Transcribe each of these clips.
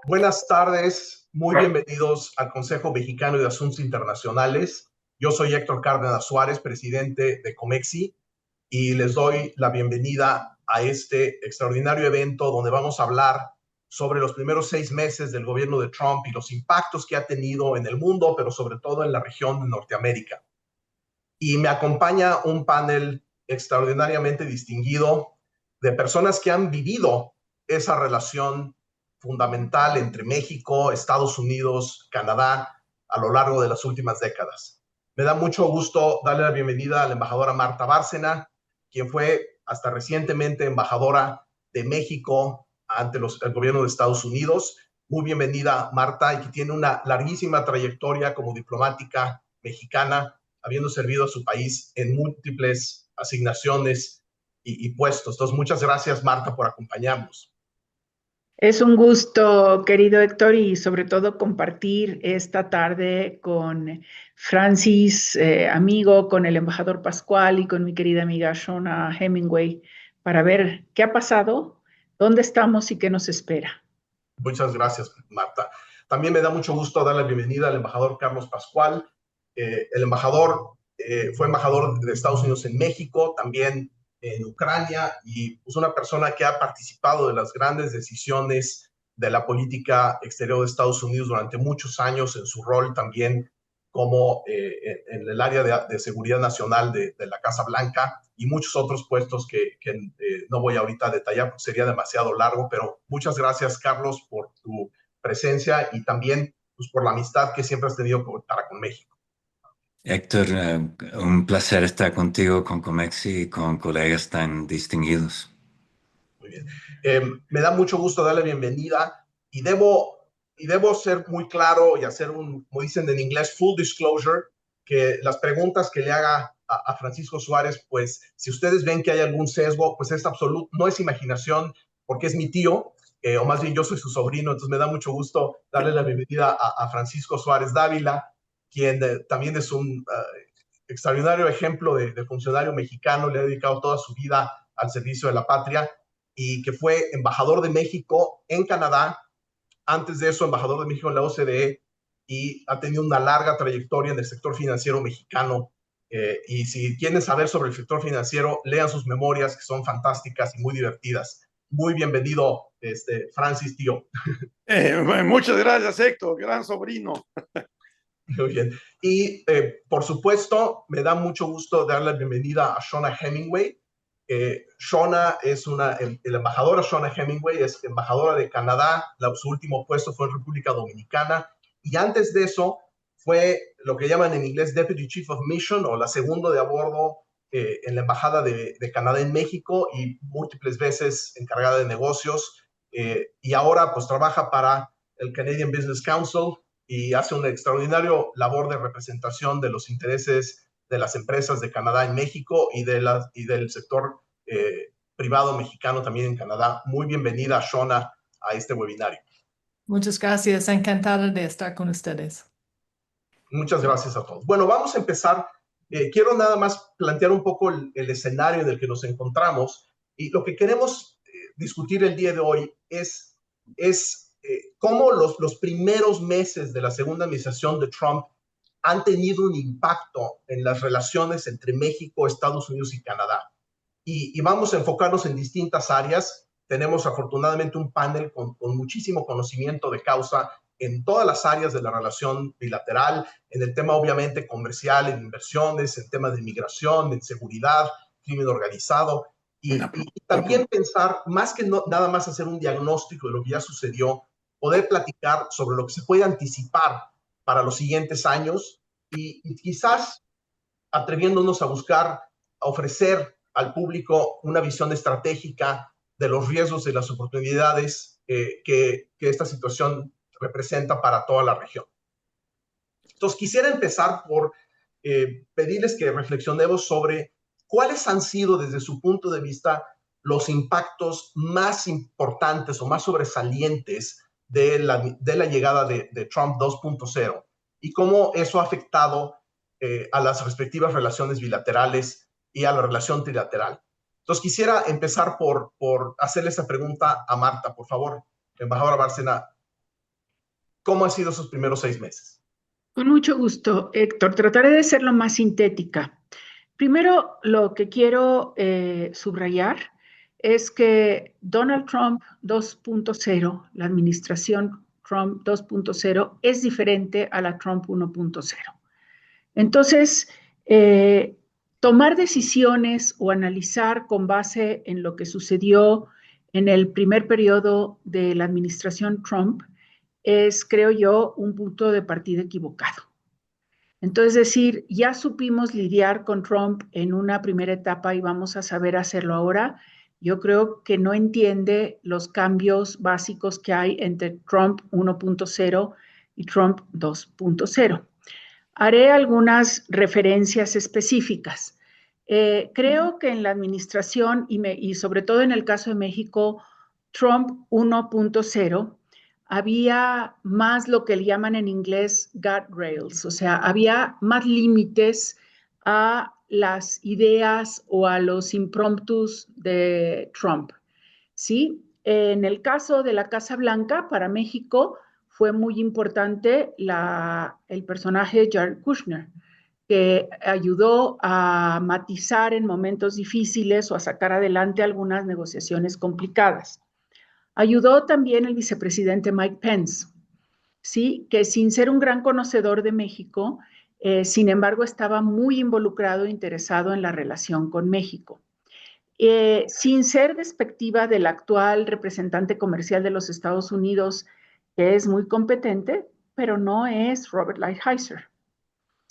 Buenas tardes, muy bienvenidos al Consejo Mexicano de Asuntos Internacionales. Yo soy Héctor Cárdenas Suárez, presidente de Comexi, y les doy la bienvenida a este extraordinario evento donde vamos a hablar sobre los primeros 6 meses del gobierno de Trump y los impactos que ha tenido en el mundo, pero sobre todo en la región de Norteamérica. Y me acompaña un panel extraordinariamente distinguido de personas que han vivido esa relación fundamental entre México, Estados Unidos, Canadá a lo largo de las últimas décadas. Me da mucho gusto darle la bienvenida a la embajadora Marta Bárcena, quien fue hasta recientemente embajadora de México ante el gobierno de Estados Unidos. Muy bienvenida, Marta, y que tiene una larguísima trayectoria como diplomática mexicana, habiendo servido a su país en múltiples asignaciones y puestos. Entonces, muchas gracias, Marta, por acompañarnos. Es un gusto, querido Héctor, y sobre todo compartir esta tarde con Francis, amigo, con el embajador Pascual y con mi querida amiga Shona Hemingway, para ver qué ha pasado, dónde estamos y qué nos espera. Muchas gracias, Marta. También me da mucho gusto dar la bienvenida al embajador Carlos Pascual. El embajador fue embajador de Estados Unidos en México, también en Ucrania, y es una persona que ha participado de las grandes decisiones de la política exterior de Estados Unidos durante muchos años, en su rol también como en el área de seguridad nacional de la Casa Blanca y muchos otros puestos que no voy ahorita a detallar porque sería demasiado largo, pero muchas gracias, Carlos, por tu presencia y también pues, por la amistad que siempre has tenido para con México. Héctor, un placer estar contigo, con Comexi y con colegas tan distinguidos. Muy bien. Me da mucho gusto darle bienvenida y debo ser muy claro y hacer como dicen en inglés, full disclosure, que las preguntas que le haga a Francisco Suárez, pues si ustedes ven que hay algún sesgo, pues es absoluto, no es imaginación, porque es mi tío, o más bien yo soy su sobrino, entonces me da mucho gusto darle la bienvenida a Francisco Suárez Dávila, quien también es un extraordinario ejemplo de funcionario mexicano, le ha dedicado toda su vida al servicio de la patria y que fue embajador de México en Canadá, antes de eso embajador de México en la OCDE, y ha tenido una larga trayectoria en el sector financiero mexicano. Y si quieren saber sobre el sector financiero, lean sus memorias, que son fantásticas y muy divertidas. Muy bienvenido, Francis, tío. Muchas gracias, Héctor, gran sobrino. Muy bien. Y por supuesto, me da mucho gusto darle la bienvenida a Shona Hemingway. Shona es la embajadora Shona Hemingway, es embajadora de Canadá. Su último puesto fue en República Dominicana. Y antes de eso, fue lo que llaman en inglés Deputy Chief of Mission o la segunda de a bordo en la Embajada de Canadá en México y múltiples veces encargada de negocios. Y ahora pues trabaja para el Canadian Business Council y hace una extraordinaria labor de representación de los intereses de las empresas de Canadá en México y del sector privado mexicano también en Canadá. Muy bienvenida, Shona, a este webinario. Muchas gracias, encantada de estar con ustedes. Muchas gracias a todos. Bueno, vamos a empezar. Quiero nada más plantear un poco el escenario en el que nos encontramos y lo que queremos discutir el día de hoy es cómo los primeros meses de la segunda administración de Trump han tenido un impacto en las relaciones entre México, Estados Unidos y Canadá. Y vamos a enfocarnos en distintas áreas. Tenemos afortunadamente un panel con muchísimo conocimiento de causa en todas las áreas de la relación bilateral, en el tema obviamente comercial, en inversiones, en temas de inmigración, en seguridad, crimen organizado, y también pensar, más que nada más hacer un diagnóstico de lo que ya sucedió, poder platicar sobre lo que se puede anticipar para los siguientes años y quizás atreviéndonos a buscar, a ofrecer al público una visión estratégica de los riesgos y las oportunidades que esta situación representa para toda la región. Entonces, quisiera empezar por pedirles que reflexionemos sobre cuáles han sido, desde su punto de vista, los impactos más importantes o más sobresalientes de la llegada de Trump 2.0 y cómo eso ha afectado a las respectivas relaciones bilaterales y a la relación trilateral. Entonces, quisiera empezar por hacerle esta pregunta a Marta, por favor, embajadora Bárcena. ¿Cómo han sido sus primeros 6 meses? Con mucho gusto, Héctor. Trataré de ser lo más sintética. Primero, lo que quiero subrayar es que Donald Trump 2.0, la administración Trump 2.0, es diferente a la Trump 1.0. Entonces, tomar decisiones o analizar con base en lo que sucedió en el primer periodo de la administración Trump es, creo yo, un punto de partida equivocado. Entonces, decir, ya supimos lidiar con Trump en una primera etapa y vamos a saber hacerlo ahora, yo creo que no entiende los cambios básicos que hay entre Trump 1.0 y Trump 2.0. Haré algunas referencias específicas. Creo que en la administración y sobre todo en el caso de México, Trump 1.0, había más lo que le llaman en inglés guardrails, o sea, había más límites a las ideas o a los impromptus de Trump, ¿sí? En el caso de la Casa Blanca, para México, fue muy importante el personaje Jared Kushner, que ayudó a matizar en momentos difíciles o a sacar adelante algunas negociaciones complicadas. Ayudó también el vicepresidente Mike Pence, ¿sí? Que sin ser un gran conocedor de México, sin embargo, estaba muy involucrado e interesado en la relación con México. Sin ser despectiva del actual representante comercial de los Estados Unidos, que es muy competente, pero no es Robert Lighthizer,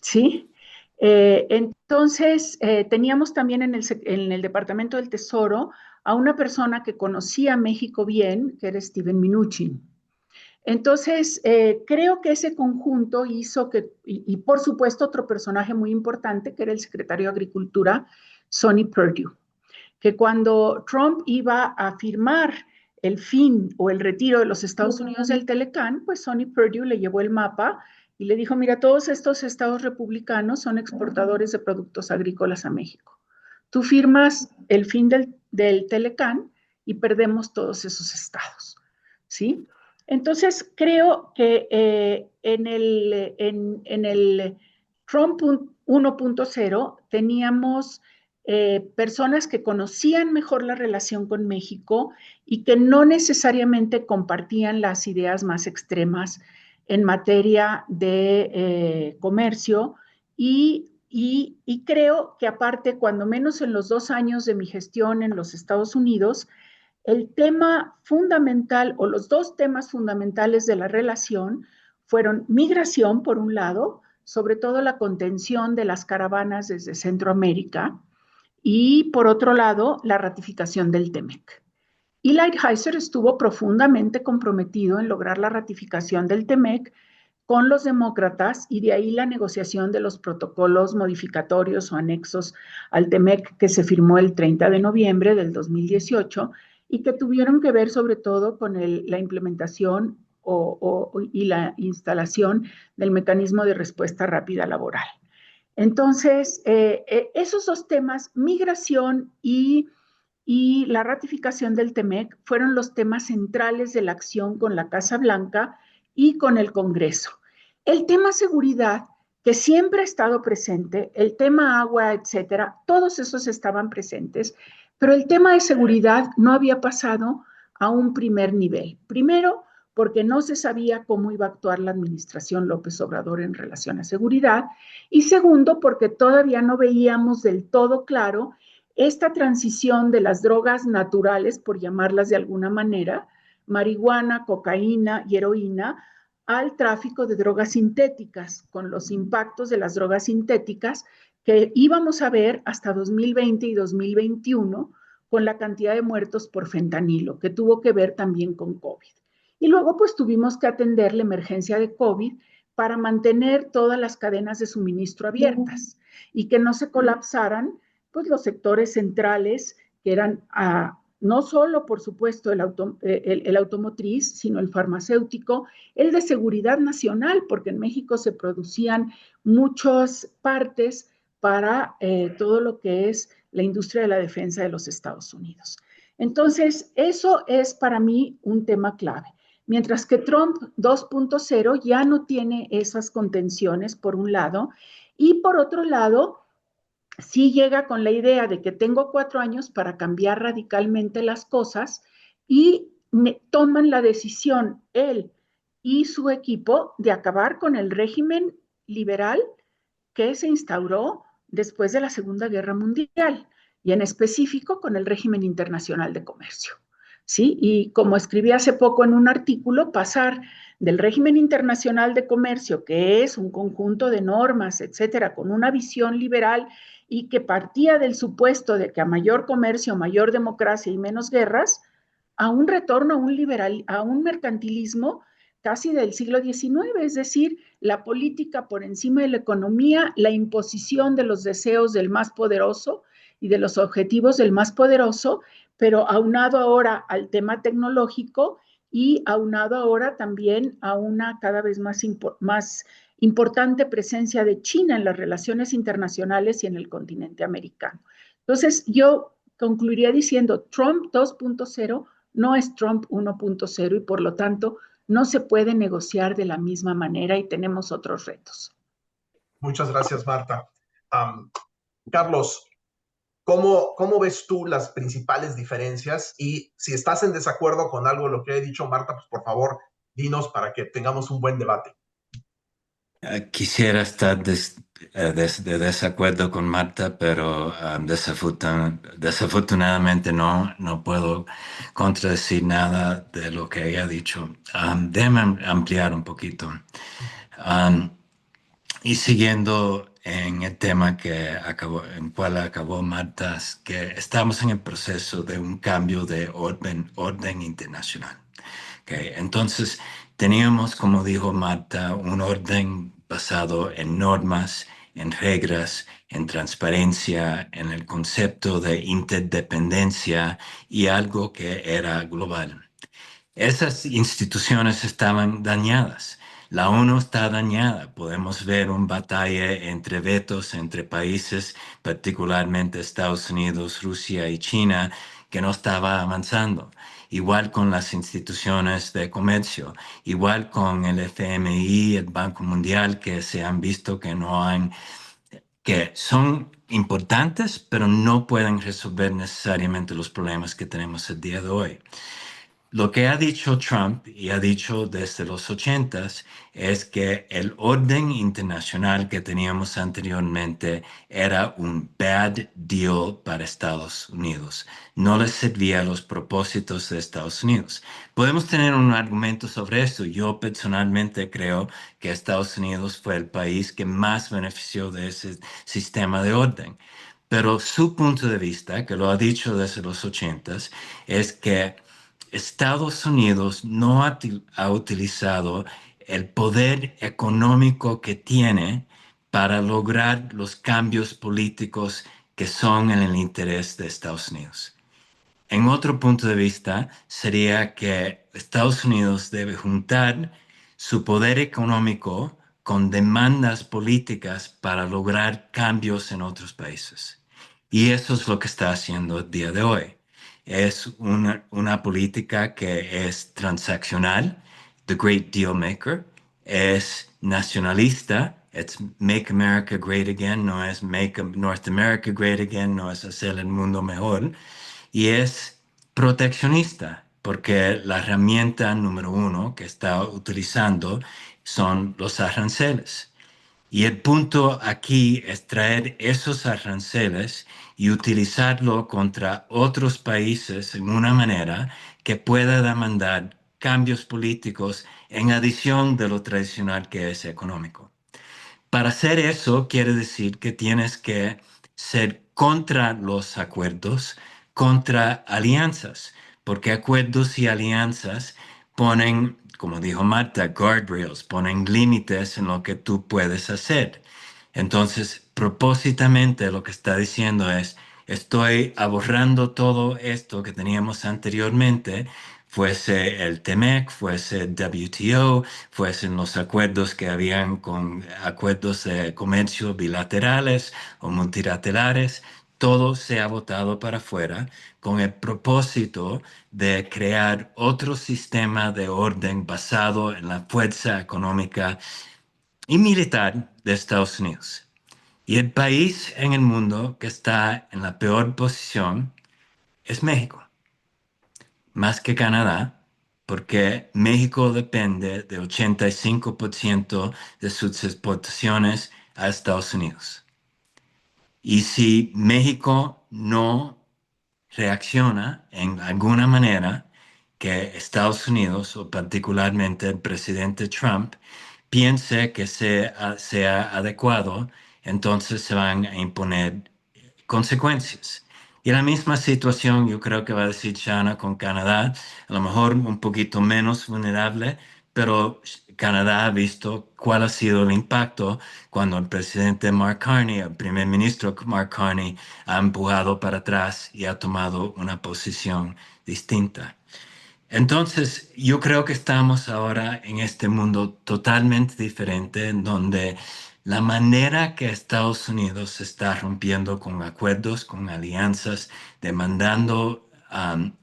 ¿sí? Entonces, teníamos también en el Departamento del Tesoro a una persona que conocía México bien, que era Steven Mnuchin. Entonces, creo que ese conjunto hizo que, y por supuesto otro personaje muy importante, que era el secretario de Agricultura, Sonny Perdue, que cuando Trump iba a firmar el fin o el retiro de los Estados Unidos del Telecán, pues Sonny Perdue le llevó el mapa y le dijo, mira, todos estos estados republicanos son exportadores de productos agrícolas a México. Tú firmas el fin del Telecán y perdemos todos esos estados, ¿sí? Entonces, creo que en el Trump 1.0 teníamos personas que conocían mejor la relación con México y que no necesariamente compartían las ideas más extremas en materia de comercio y creo que aparte, cuando menos en los 2 años de mi gestión en los Estados Unidos, el tema fundamental o los 2 temas fundamentales de la relación fueron migración, por un lado, sobre todo la contención de las caravanas desde Centroamérica, y por otro lado, la ratificación del TEMEC. Y Lighthizer estuvo profundamente comprometido en lograr la ratificación del TEMEC con los demócratas y de ahí la negociación de los protocolos modificatorios o anexos al TEMEC que se firmó el 30 de noviembre del 2018 y que tuvieron que ver sobre todo con la implementación y la instalación del mecanismo de respuesta rápida laboral. Entonces, esos 2 temas, migración y la ratificación del TEMEC, fueron los temas centrales de la acción con la Casa Blanca y con el Congreso. El tema seguridad, que siempre ha estado presente, el tema agua, etcétera, todos esos estaban presentes, pero el tema de seguridad no había pasado a un primer nivel. Primero, porque no se sabía cómo iba a actuar la administración López Obrador en relación a seguridad, y segundo, porque todavía no veíamos del todo claro esta transición de las drogas naturales, por llamarlas de alguna manera, marihuana, cocaína y heroína, al tráfico de drogas sintéticas, con los impactos de las drogas sintéticas que íbamos a ver hasta 2020 y 2021 con la cantidad de muertos por fentanilo, que tuvo que ver también con COVID. Y luego pues tuvimos que atender la emergencia de COVID para mantener todas las cadenas de suministro abiertas y que no se colapsaran pues los sectores centrales que eran no solo, por supuesto, el automotriz, sino el farmacéutico, el de seguridad nacional, porque en México se producían muchas partes para todo lo que es la industria de la defensa de los Estados Unidos. Entonces, eso es para mí un tema clave. mientras que Trump 2.0 ya no tiene esas contenciones, por un lado, y por otro lado, sí llega con la idea de que tengo 4 años para cambiar radicalmente las cosas y toman la decisión él y su equipo de acabar con el régimen liberal que se instauró después de la Segunda Guerra Mundial y en específico con el régimen internacional de comercio. ¿Sí? Y como escribí hace poco en un artículo, pasar del régimen internacional de comercio, que es un conjunto de normas, etcétera, con una visión liberal y que partía del supuesto de que a mayor comercio, mayor democracia y menos guerras, a un retorno a un mercantilismo casi del siglo XIX, es decir, la política por encima de la economía, la imposición de los deseos del más poderoso y de los objetivos del más poderoso, pero aunado ahora al tema tecnológico y aunado ahora también a una cada vez más importante presencia de China en las relaciones internacionales y en el continente americano. Entonces, yo concluiría diciendo, Trump 2.0 no es Trump 1.0 y por lo tanto no se puede negociar de la misma manera y tenemos otros retos. Muchas gracias, Marta. Carlos, ¿cómo ves tú las principales diferencias? Y si estás en desacuerdo con algo de lo que ha dicho Marta, pues por favor, dinos para que tengamos un buen debate. Quisiera estar de desacuerdo con Marta, pero desafortunadamente no puedo contradecir nada de lo que ella ha dicho. Déjame ampliar un poquito. Y siguiendo en el tema en cual acabó Marta, es que estamos en el proceso de un cambio de orden internacional. Okay. Entonces, teníamos, como dijo Marta, un orden basado en normas, en reglas, en transparencia, en el concepto de interdependencia y algo que era global. Esas instituciones estaban dañadas. La ONU está dañada. Podemos ver una batalla entre vetos entre países, particularmente Estados Unidos, Rusia y China, que no estaba avanzando. Igual con las instituciones de comercio, igual con el FMI, el Banco Mundial, que se han visto que son importantes, pero no pueden resolver necesariamente los problemas que tenemos el día de hoy. Lo que ha dicho Trump y ha dicho desde los 80s es que el orden internacional que teníamos anteriormente era un bad deal para Estados Unidos. No les servía a los propósitos de Estados Unidos. Podemos tener un argumento sobre esto. Yo personalmente creo que Estados Unidos fue el país que más benefició de ese sistema de orden. Pero su punto de vista, que lo ha dicho desde los 80s, es que Estados Unidos no ha utilizado el poder económico que tiene para lograr los cambios políticos que son en el interés de Estados Unidos. En otro punto de vista sería que Estados Unidos debe juntar su poder económico con demandas políticas para lograr cambios en otros países. Y eso es lo que está haciendo el día de hoy. Es una política que es transaccional, the great deal maker, es nacionalista, it's make America great again, no es make North America great again, no es hacer el mundo mejor, y es proteccionista, porque la herramienta número 1 que está utilizando son los aranceles. Y el punto aquí es traer esos aranceles y utilizarlo contra otros países en una manera que pueda demandar cambios políticos en adición de lo tradicional que es económico. Para hacer eso quiere decir que tienes que ser contra los acuerdos, contra alianzas, porque acuerdos y alianzas ponen, como dijo Marta, guardrails, ponen límites en lo que tú puedes hacer. Entonces, propósitamente lo que está diciendo es, estoy aborrando todo esto que teníamos anteriormente, fuese el TMEC, fuese el WTO, fuesen los acuerdos que habían con acuerdos de comercio bilaterales o multilaterales. todo sea botado para afuera con el propósito de crear otro sistema de orden basado en la fuerza económica y militar de Estados Unidos. Y el país en el mundo que está en la peor posición es México, más que Canadá, porque México depende de 85% de sus exportaciones a Estados Unidos. Y si México no reacciona en alguna manera, que Estados Unidos, o particularmente el presidente Trump, piense que sea adecuado, entonces se van a imponer consecuencias. Y la misma situación yo creo que va a decir Shana con Canadá, a lo mejor un poquito menos vulnerable, pero Canadá ha visto cuál ha sido el impacto cuando el presidente Mark Carney, el primer ministro Mark Carney, ha empujado para atrás y ha tomado una posición distinta. Entonces, yo creo que estamos ahora en este mundo totalmente diferente, en donde la manera que Estados Unidos se está rompiendo con acuerdos, con alianzas, demandando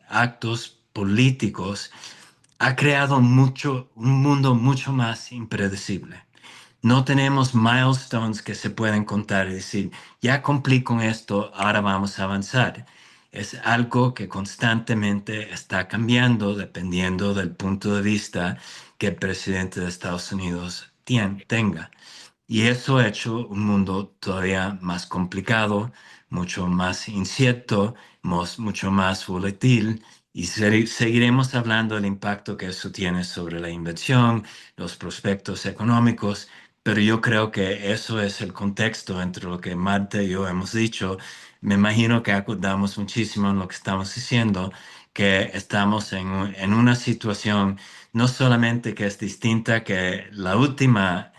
actos políticos, ha creado un mundo mucho más impredecible. No tenemos milestones que se pueden contar y decir, ya cumplí con esto, ahora vamos a avanzar. Es algo que constantemente está cambiando dependiendo del punto de vista que el presidente de Estados Unidos tenga. Y eso ha hecho un mundo todavía más complicado, mucho más incierto, mucho más volátil, y seguiremos hablando del impacto que eso tiene sobre la inversión, los prospectos económicos, pero yo creo que eso es el contexto entre lo que Marta y yo hemos dicho. Me imagino que acordamos muchísimo en lo que estamos diciendo, que estamos en una situación no solamente que es distinta que la última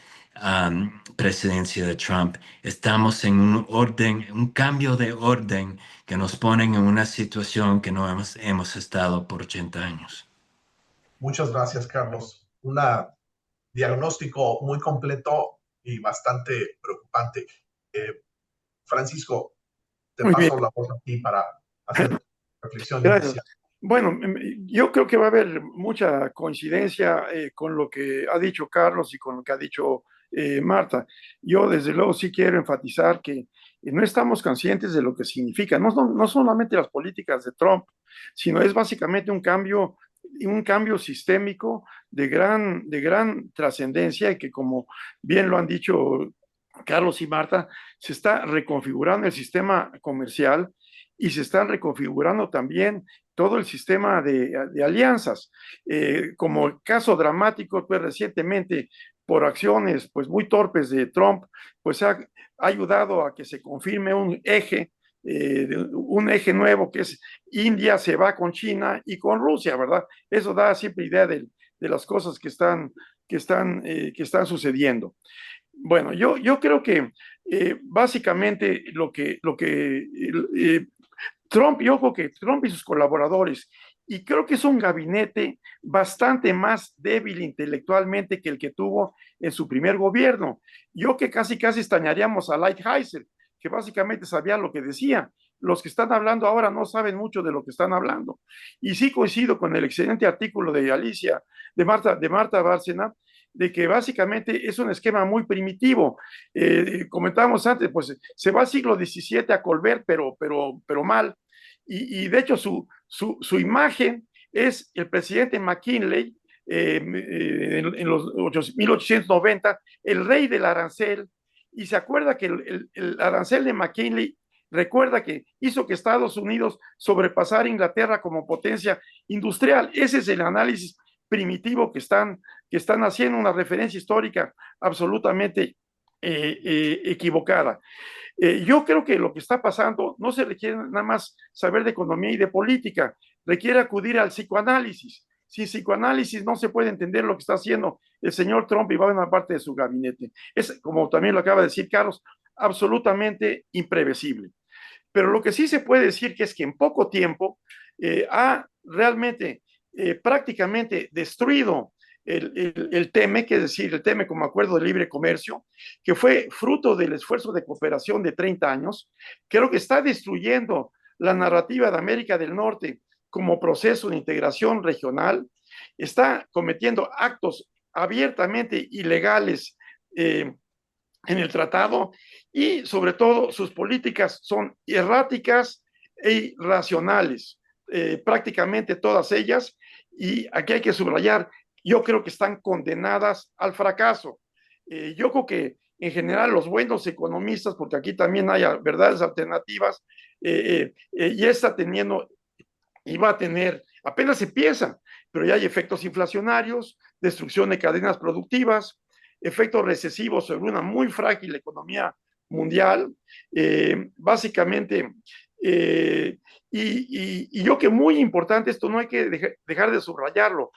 presidencia de Trump, estamos en un cambio de orden que nos ponen en una situación que no hemos estado por 80 años. Muchas gracias, Carlos. Un diagnóstico muy completo y bastante preocupante. Francisco, te Muy bien, paso la voz a ti para hacer reflexión gracias. inicial. Bueno, yo creo que va a haber mucha coincidencia con lo que ha dicho Carlos y con lo que ha dicho Marta. Yo desde luego sí quiero enfatizar que no estamos conscientes de lo que significa, no solamente las políticas de Trump, sino es básicamente un cambio sistémico de gran trascendencia y que, como bien lo han dicho Carlos y Marta, se está reconfigurando el sistema comercial y se está reconfigurando también todo el sistema de alianzas. Como el caso dramático, pues recientemente, por acciones pues muy torpes de Trump, pues ha ayudado a que se confirme un eje nuevo que es India se va con China y con Rusia, ¿verdad? Eso da siempre idea de las cosas que están sucediendo. Bueno, yo creo que básicamente Trump, y ojo que Trump y sus colaboradores, y creo que es un gabinete bastante más débil intelectualmente que el que tuvo en su primer gobierno. Yo que casi extrañaríamos a Lighthizer, que básicamente sabía lo que decía. Los que están hablando ahora no saben mucho de lo que están hablando. Y sí coincido con el excelente artículo de Marta Bárcena, de que básicamente es un esquema muy primitivo. Comentábamos antes, pues se va al siglo XVII a Colbert, pero mal. Y de hecho su imagen es el presidente McKinley en los 1890, el rey del arancel, y se acuerda que el arancel de McKinley recuerda que hizo que Estados Unidos sobrepasara a Inglaterra como potencia industrial. Ese es el análisis primitivo que están haciendo, una referencia histórica absolutamente equivocada. Yo creo que lo que está pasando no se requiere nada más saber de economía y de política, requiere acudir al psicoanálisis. Sin psicoanálisis no se puede entender lo que está haciendo el señor Trump y buena parte de su gabinete. Es, como también lo acaba de decir Carlos, absolutamente imprevisible. Pero lo que sí se puede decir que es que en poco tiempo ha realmente prácticamente destruido el TEMEC, es decir, el TEMEC como Acuerdo de Libre Comercio, que fue fruto del esfuerzo de cooperación de 30 años, creo que está destruyendo la narrativa de América del Norte como proceso de integración regional, está cometiendo actos abiertamente ilegales en el tratado y sobre todo sus políticas son erráticas e irracionales, prácticamente todas ellas, y aquí hay que subrayar, yo creo que están condenadas al fracaso. Yo creo que en general los buenos economistas, porque aquí también hay verdades alternativas, ya está teniendo y va a tener, apenas empieza, pero ya hay efectos inflacionarios, destrucción de cadenas productivas, efectos recesivos sobre una muy frágil economía mundial, básicamente, y yo que muy importante, esto no hay que dejar de subrayarlo,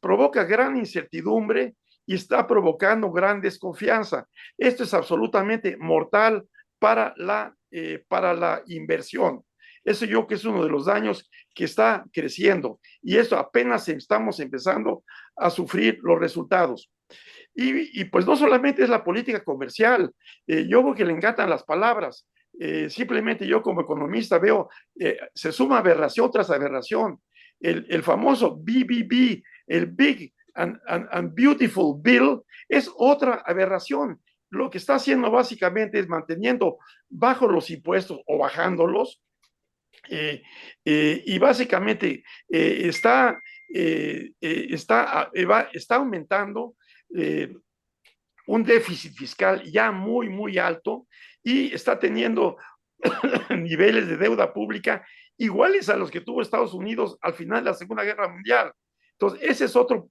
provoca gran incertidumbre y está provocando gran desconfianza. Esto es absolutamente mortal para la inversión. Eso yo creo que es uno de los daños que está creciendo y eso apenas estamos empezando a sufrir los resultados. Y pues no solamente es la política comercial, yo creo que le encantan las palabras. Simplemente yo como economista veo, se suma aberración tras aberración. El famoso BBB, el Big and Beautiful Bill, es otra aberración. Lo que está haciendo básicamente es manteniendo bajo los impuestos o bajándolos, y básicamente está aumentando un déficit fiscal ya muy, muy alto y está teniendo niveles de deuda pública iguales a los que tuvo Estados Unidos al final de la Segunda Guerra Mundial. Entonces, ese es otro,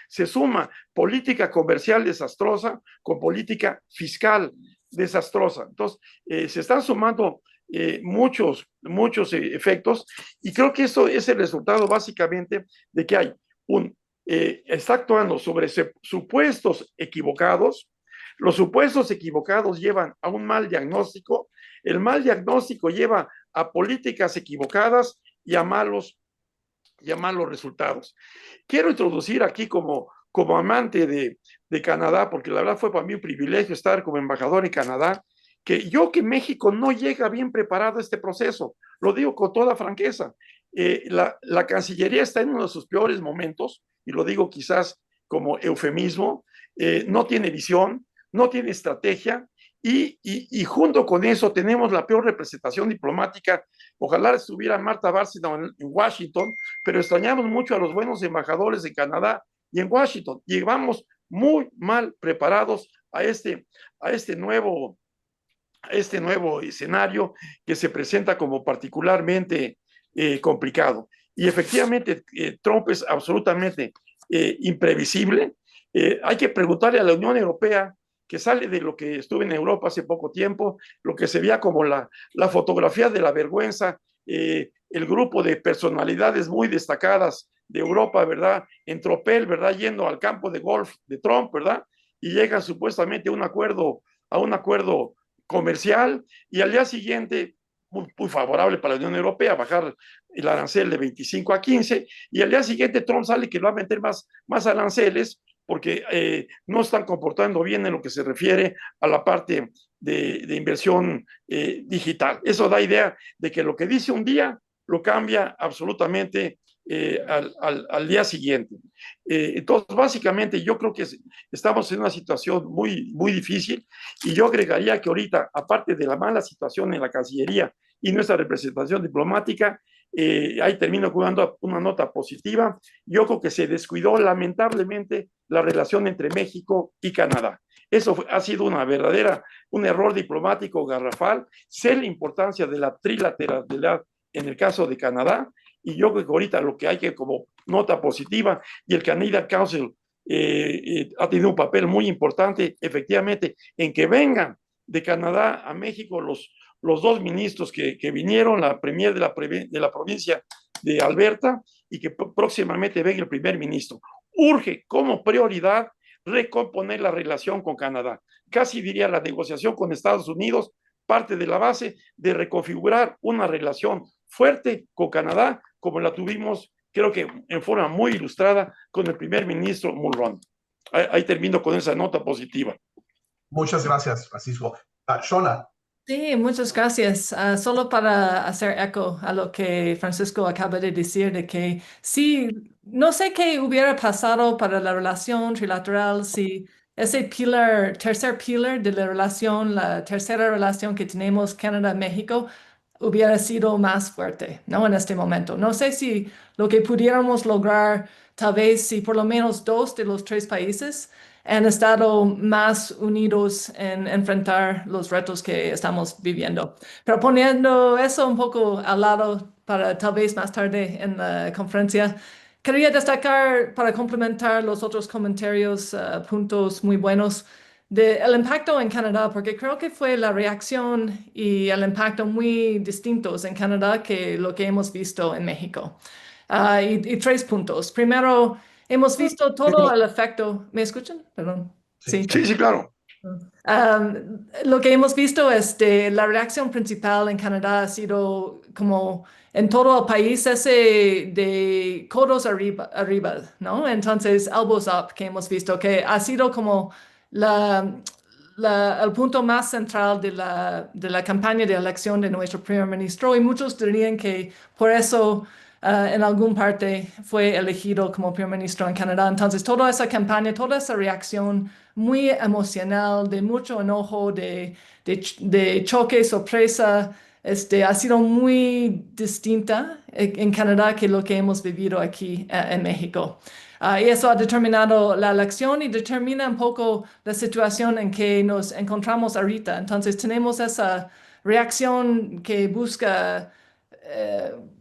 se suma política comercial desastrosa con política fiscal desastrosa. Entonces, se están sumando muchos efectos y creo que eso es el resultado básicamente de que hay está actuando sobre supuestos equivocados. Los supuestos equivocados llevan a un mal diagnóstico, el mal diagnóstico lleva a políticas equivocadas y a malos resultados. Quiero introducir aquí como amante de Canadá, porque la verdad fue para mí un privilegio estar como embajador en Canadá, que México no llega bien preparado a este proceso, lo digo con toda franqueza. La Cancillería está en uno de sus peores momentos, y lo digo quizás como eufemismo, no tiene visión, no tiene estrategia, y junto con eso tenemos la peor representación diplomática. Ojalá estuviera Marta Bárcena en Washington, pero extrañamos mucho a los buenos embajadores de Canadá y en Washington. Llegamos muy mal preparados a este nuevo escenario que se presenta como particularmente complicado. Y efectivamente, Trump es absolutamente imprevisible. Hay que preguntarle a la Unión Europea, que sale de lo que estuve en Europa hace poco tiempo, lo que se veía como la fotografía de la vergüenza, el grupo de personalidades muy destacadas de Europa, ¿verdad? En tropel, ¿verdad? Yendo al campo de golf de Trump, ¿verdad? Y llegan supuestamente a un acuerdo comercial, y al día siguiente, muy favorable para la Unión Europea, bajar el arancel de 25 a 15, y al día siguiente Trump sale que va a meter más aranceles, porque no están comportando bien en lo que se refiere a la parte de inversión digital. Eso da idea de que lo que dice un día lo cambia absolutamente al día siguiente. Entonces, básicamente, yo creo que estamos en una situación muy, muy difícil, y yo agregaría que ahorita, aparte de la mala situación en la Cancillería y nuestra representación diplomática, ahí termino con una nota positiva. Yo creo que se descuidó lamentablemente la relación entre México y Canadá. Eso ha sido un error diplomático garrafal. Sé la importancia de la trilateralidad en el caso de Canadá, y yo creo que ahorita lo que hay que como nota positiva, y el Canadian Council ha tenido un papel muy importante efectivamente en que vengan de Canadá a México los dos ministros que vinieron, la premier de la provincia de Alberta, y que próximamente venga el primer ministro. Urge como prioridad recomponer la relación con Canadá. Casi diría la negociación con Estados Unidos parte de la base de reconfigurar una relación fuerte con Canadá como la tuvimos creo que en forma muy ilustrada con el primer ministro Mulroney. Ahí termino con esa nota positiva. Muchas gracias, Francisco. Shona. Sí, muchas gracias. Solo para hacer eco a lo que Francisco acaba de decir, de que sí, no sé qué hubiera pasado para la relación trilateral si ese pilar, tercer pilar de la relación, la tercera relación que tenemos Canadá-México, hubiera sido más fuerte, ¿no? En este momento. No sé si lo que pudiéramos lograr, tal vez si por lo menos dos de los tres países han estado más unidos en enfrentar los retos que estamos viviendo. Pero poniendo eso un poco al lado para tal vez más tarde en la conferencia, quería destacar para complementar los otros comentarios, puntos muy buenos del impacto en Canadá, porque creo que fue la reacción y el impacto muy distintos en Canadá que lo que hemos visto en México. Y tres puntos. Primero, hemos visto todo el efecto. ¿Me escuchan? Perdón. Sí, Sí, claro. Lo que hemos visto es la reacción principal en Canadá ha sido como en todo el país ese de codos arriba, ¿no? Entonces, elbows up que hemos visto, que ha sido como el punto más central de la campaña de elección de nuestro primer ministro y muchos dirían que por eso en algún parte fue elegido como primer ministro en Canadá. Entonces, toda esa campaña, toda esa reacción muy emocional, de mucho enojo, de choque, sorpresa, ha sido muy distinta en Canadá que lo que hemos vivido aquí en México. Y eso ha determinado la elección y determina un poco la situación en que nos encontramos ahorita. Entonces tenemos esa reacción que busca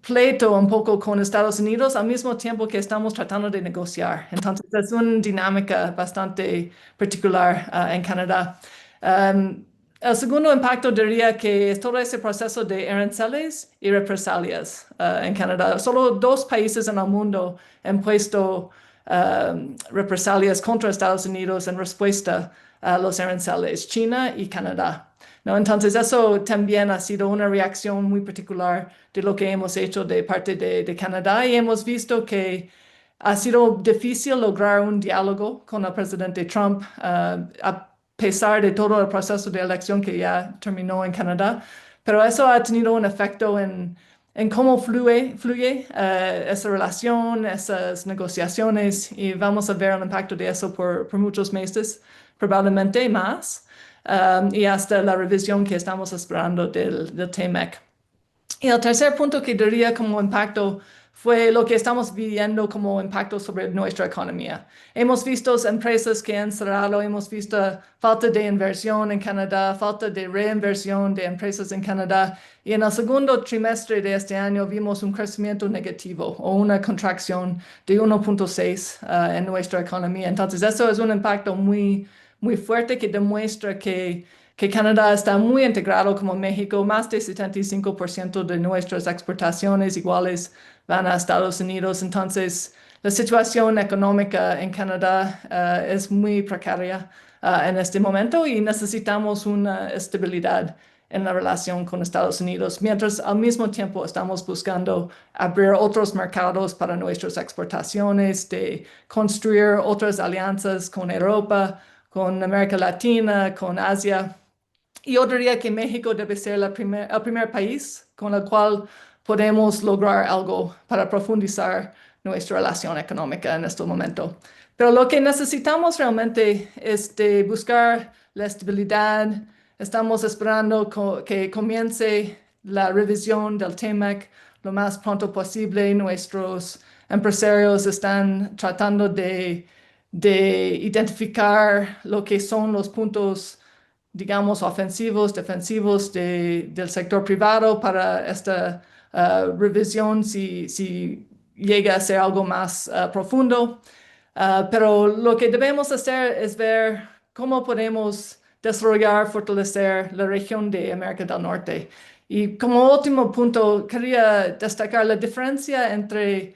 pleito un poco con Estados Unidos al mismo tiempo que estamos tratando de negociar. Entonces es una dinámica bastante particular en Canadá. El segundo impacto diría que es todo ese proceso de aranceles y represalias en Canadá. Solo dos países en el mundo han puesto represalias contra Estados Unidos en respuesta a los aranceles, China y Canadá. ¿No? Entonces eso también ha sido una reacción muy particular de lo que hemos hecho de parte de Canadá y hemos visto que ha sido difícil lograr un diálogo con el presidente Trump a pesar de todo el proceso de elección que ya terminó en Canadá, pero eso ha tenido un efecto en cómo fluye esa relación, esas negociaciones y vamos a ver el impacto de eso por muchos meses, probablemente más. Y hasta la revisión que estamos esperando del TMEC. Y el tercer punto que diría como impacto fue lo que estamos viviendo como impacto sobre nuestra economía. Hemos visto empresas que han cerrado, hemos visto falta de inversión en Canadá, falta de reinversión de empresas en Canadá. Y en el segundo trimestre de este año vimos un crecimiento negativo o una contracción de 1.6 en nuestra economía. Entonces, eso es un impacto muy fuerte que demuestra que Canadá está muy integrado como México. Más de 75% de nuestras exportaciones iguales van a Estados Unidos. Entonces, la situación económica en Canadá es muy precaria en este momento y necesitamos una estabilidad en la relación con Estados Unidos, mientras al mismo tiempo estamos buscando abrir otros mercados para nuestras exportaciones, de construir otras alianzas con Europa, con América Latina, con Asia. Y yo diría que México debe ser el primer país con el cual podemos lograr algo para profundizar nuestra relación económica en este momento. Pero lo que necesitamos realmente es de buscar la estabilidad. Estamos esperando que comience la revisión del TMEC lo más pronto posible. Nuestros empresarios están tratando de identificar lo que son los puntos, digamos, ofensivos, defensivos del sector privado para esta revisión si llega a ser algo más profundo. Pero lo que debemos hacer es ver cómo podemos desarrollar, fortalecer la región de América del Norte. Y como último punto, quería destacar la diferencia entre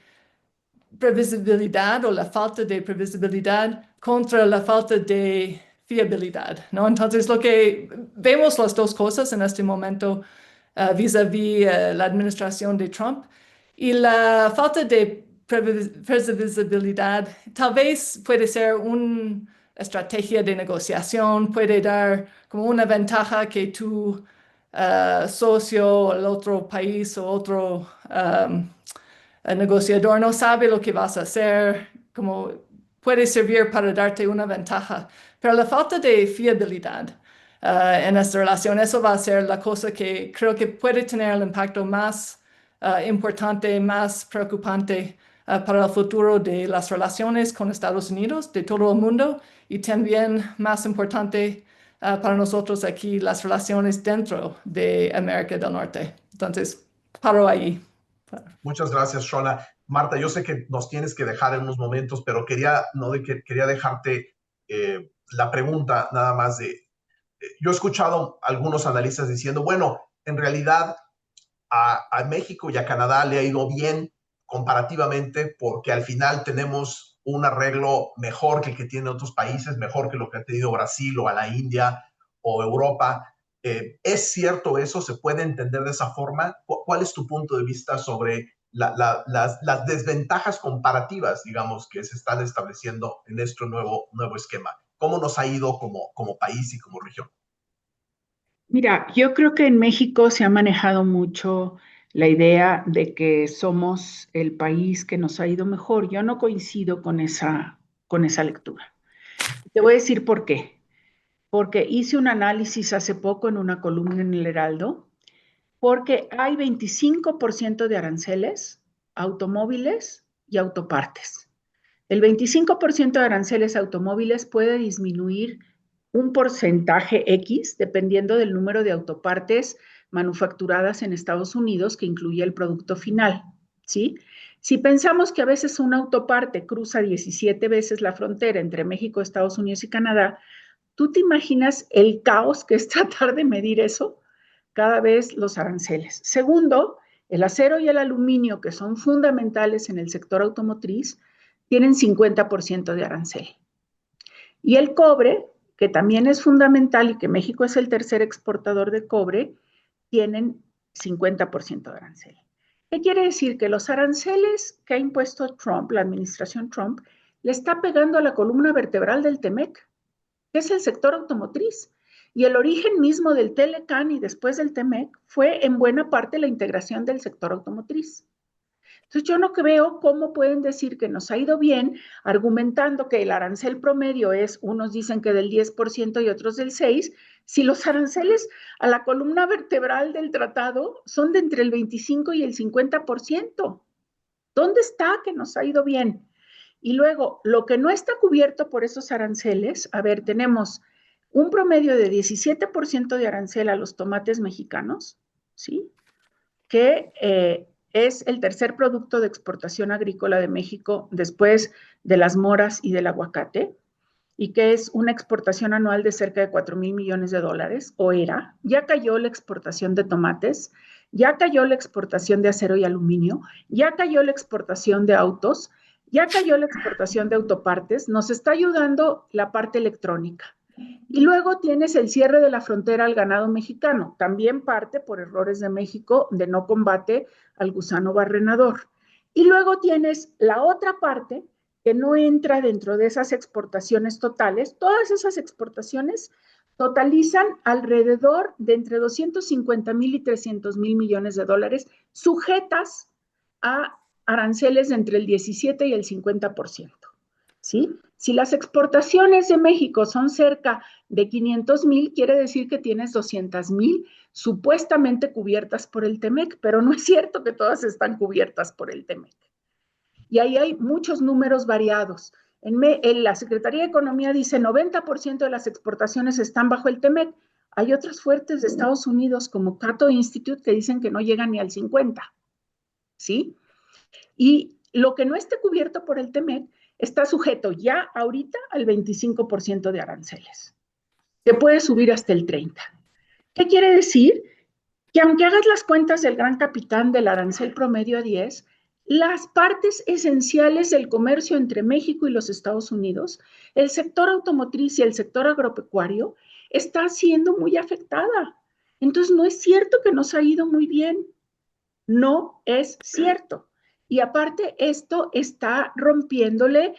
previsibilidad o la falta de previsibilidad contra la falta de fiabilidad, ¿no? Entonces, lo que vemos las dos cosas en este momento vis-a-vis la administración de Trump y la falta de previsibilidad. Tal vez puede ser una estrategia de negociación, puede dar como una ventaja que tu socio, el otro país o otro el negociador no sabe lo que vas a hacer, como puede servir para darte una ventaja, pero la falta de fiabilidad en esta relación, eso va a ser la cosa que creo que puede tener el impacto más importante, más preocupante para el futuro de las relaciones con Estados Unidos, de todo el mundo, y también más importante para nosotros aquí, las relaciones dentro de América del Norte. Entonces, paro ahí. Muchas gracias, Shona. Marta, yo sé que nos tienes que dejar en unos momentos, pero quería dejarte la pregunta nada más yo he escuchado algunos analistas diciendo, bueno, en realidad a México y a Canadá le ha ido bien comparativamente porque al final tenemos un arreglo mejor que el que tienen otros países, mejor que lo que ha tenido Brasil o a la India o Europa. ¿Es cierto eso? ¿Se puede entender de esa forma? ¿Cuál es tu punto de vista sobre las desventajas comparativas, digamos, que se están estableciendo en este nuevo esquema? ¿Cómo nos ha ido como país y como región? Mira, yo creo que en México se ha manejado mucho la idea de que somos el país que nos ha ido mejor. Yo no coincido con esa lectura. Te voy a decir por qué. Porque hice un análisis hace poco en una columna en el Heraldo, porque hay 25% de aranceles, automóviles y autopartes. El 25% de aranceles automóviles puede disminuir un porcentaje X dependiendo del número de autopartes manufacturadas en Estados Unidos que incluye el producto final, ¿sí? Si pensamos que a veces una autoparte cruza 17 veces la frontera entre México, Estados Unidos y Canadá, ¿tú te imaginas el caos que es tratar de medir eso? Cada vez los aranceles. Segundo, el acero y el aluminio, que son fundamentales en el sector automotriz, tienen 50% de arancel. Y el cobre, que también es fundamental y que México es el tercer exportador de cobre, tienen 50% de arancel. ¿Qué quiere decir? Que los aranceles que ha impuesto Trump, la administración Trump, le está pegando a la columna vertebral del TEMEC, que es el sector automotriz. Y el origen mismo del Telecan y después del TEMEC fue en buena parte la integración del sector automotriz. Entonces yo no veo cómo pueden decir que nos ha ido bien argumentando que el arancel promedio es, unos dicen que del 10% y otros del 6%, si los aranceles a la columna vertebral del tratado son de entre el 25 y el 50%. ¿Dónde está que nos ha ido bien? Y luego, lo que no está cubierto por esos aranceles, a ver, tenemos un promedio de 17% de arancel a los tomates mexicanos, ¿sí? Que es el tercer producto de exportación agrícola de México después de las moras y del aguacate, y que es una exportación anual de cerca de 4,000 millones de dólares, o era. Ya cayó la exportación de tomates, ya cayó la exportación de acero y aluminio, ya cayó la exportación de autos, ya cayó la exportación de autopartes, nos está ayudando la parte electrónica. Y luego tienes el cierre de la frontera al ganado mexicano, también parte por errores de México de no combate al gusano barrenador. Y luego tienes la otra parte que no entra dentro de esas exportaciones totales. Todas esas exportaciones totalizan alrededor de entre 250,000 y 300,000 millones de dólares, sujetas a aranceles de entre el 17 y el 50%. ¿Sí? Si las exportaciones de México son cerca de 500,000, quiere decir que tienes 200,000 supuestamente cubiertas por el TEMEC, pero no es cierto que todas están cubiertas por el TEMEC. Y ahí hay muchos números variados. En la Secretaría de Economía dice 90% de las exportaciones están bajo el TEMEC. Hay otras fuertes de Estados Unidos como Cato Institute que dicen que no llegan ni al 50%. ¿Sí? Y lo que no esté cubierto por el TEMEC está sujeto ya ahorita al 25% de aranceles, que puede subir hasta el 30%. ¿Qué quiere decir? Que aunque hagas las cuentas del gran capitán del arancel promedio a 10, las partes esenciales del comercio entre México y los Estados Unidos, el sector automotriz y el sector agropecuario, está siendo muy afectada. Entonces, no es cierto que nos ha ido muy bien. No es cierto. Y aparte, esto está rompiéndole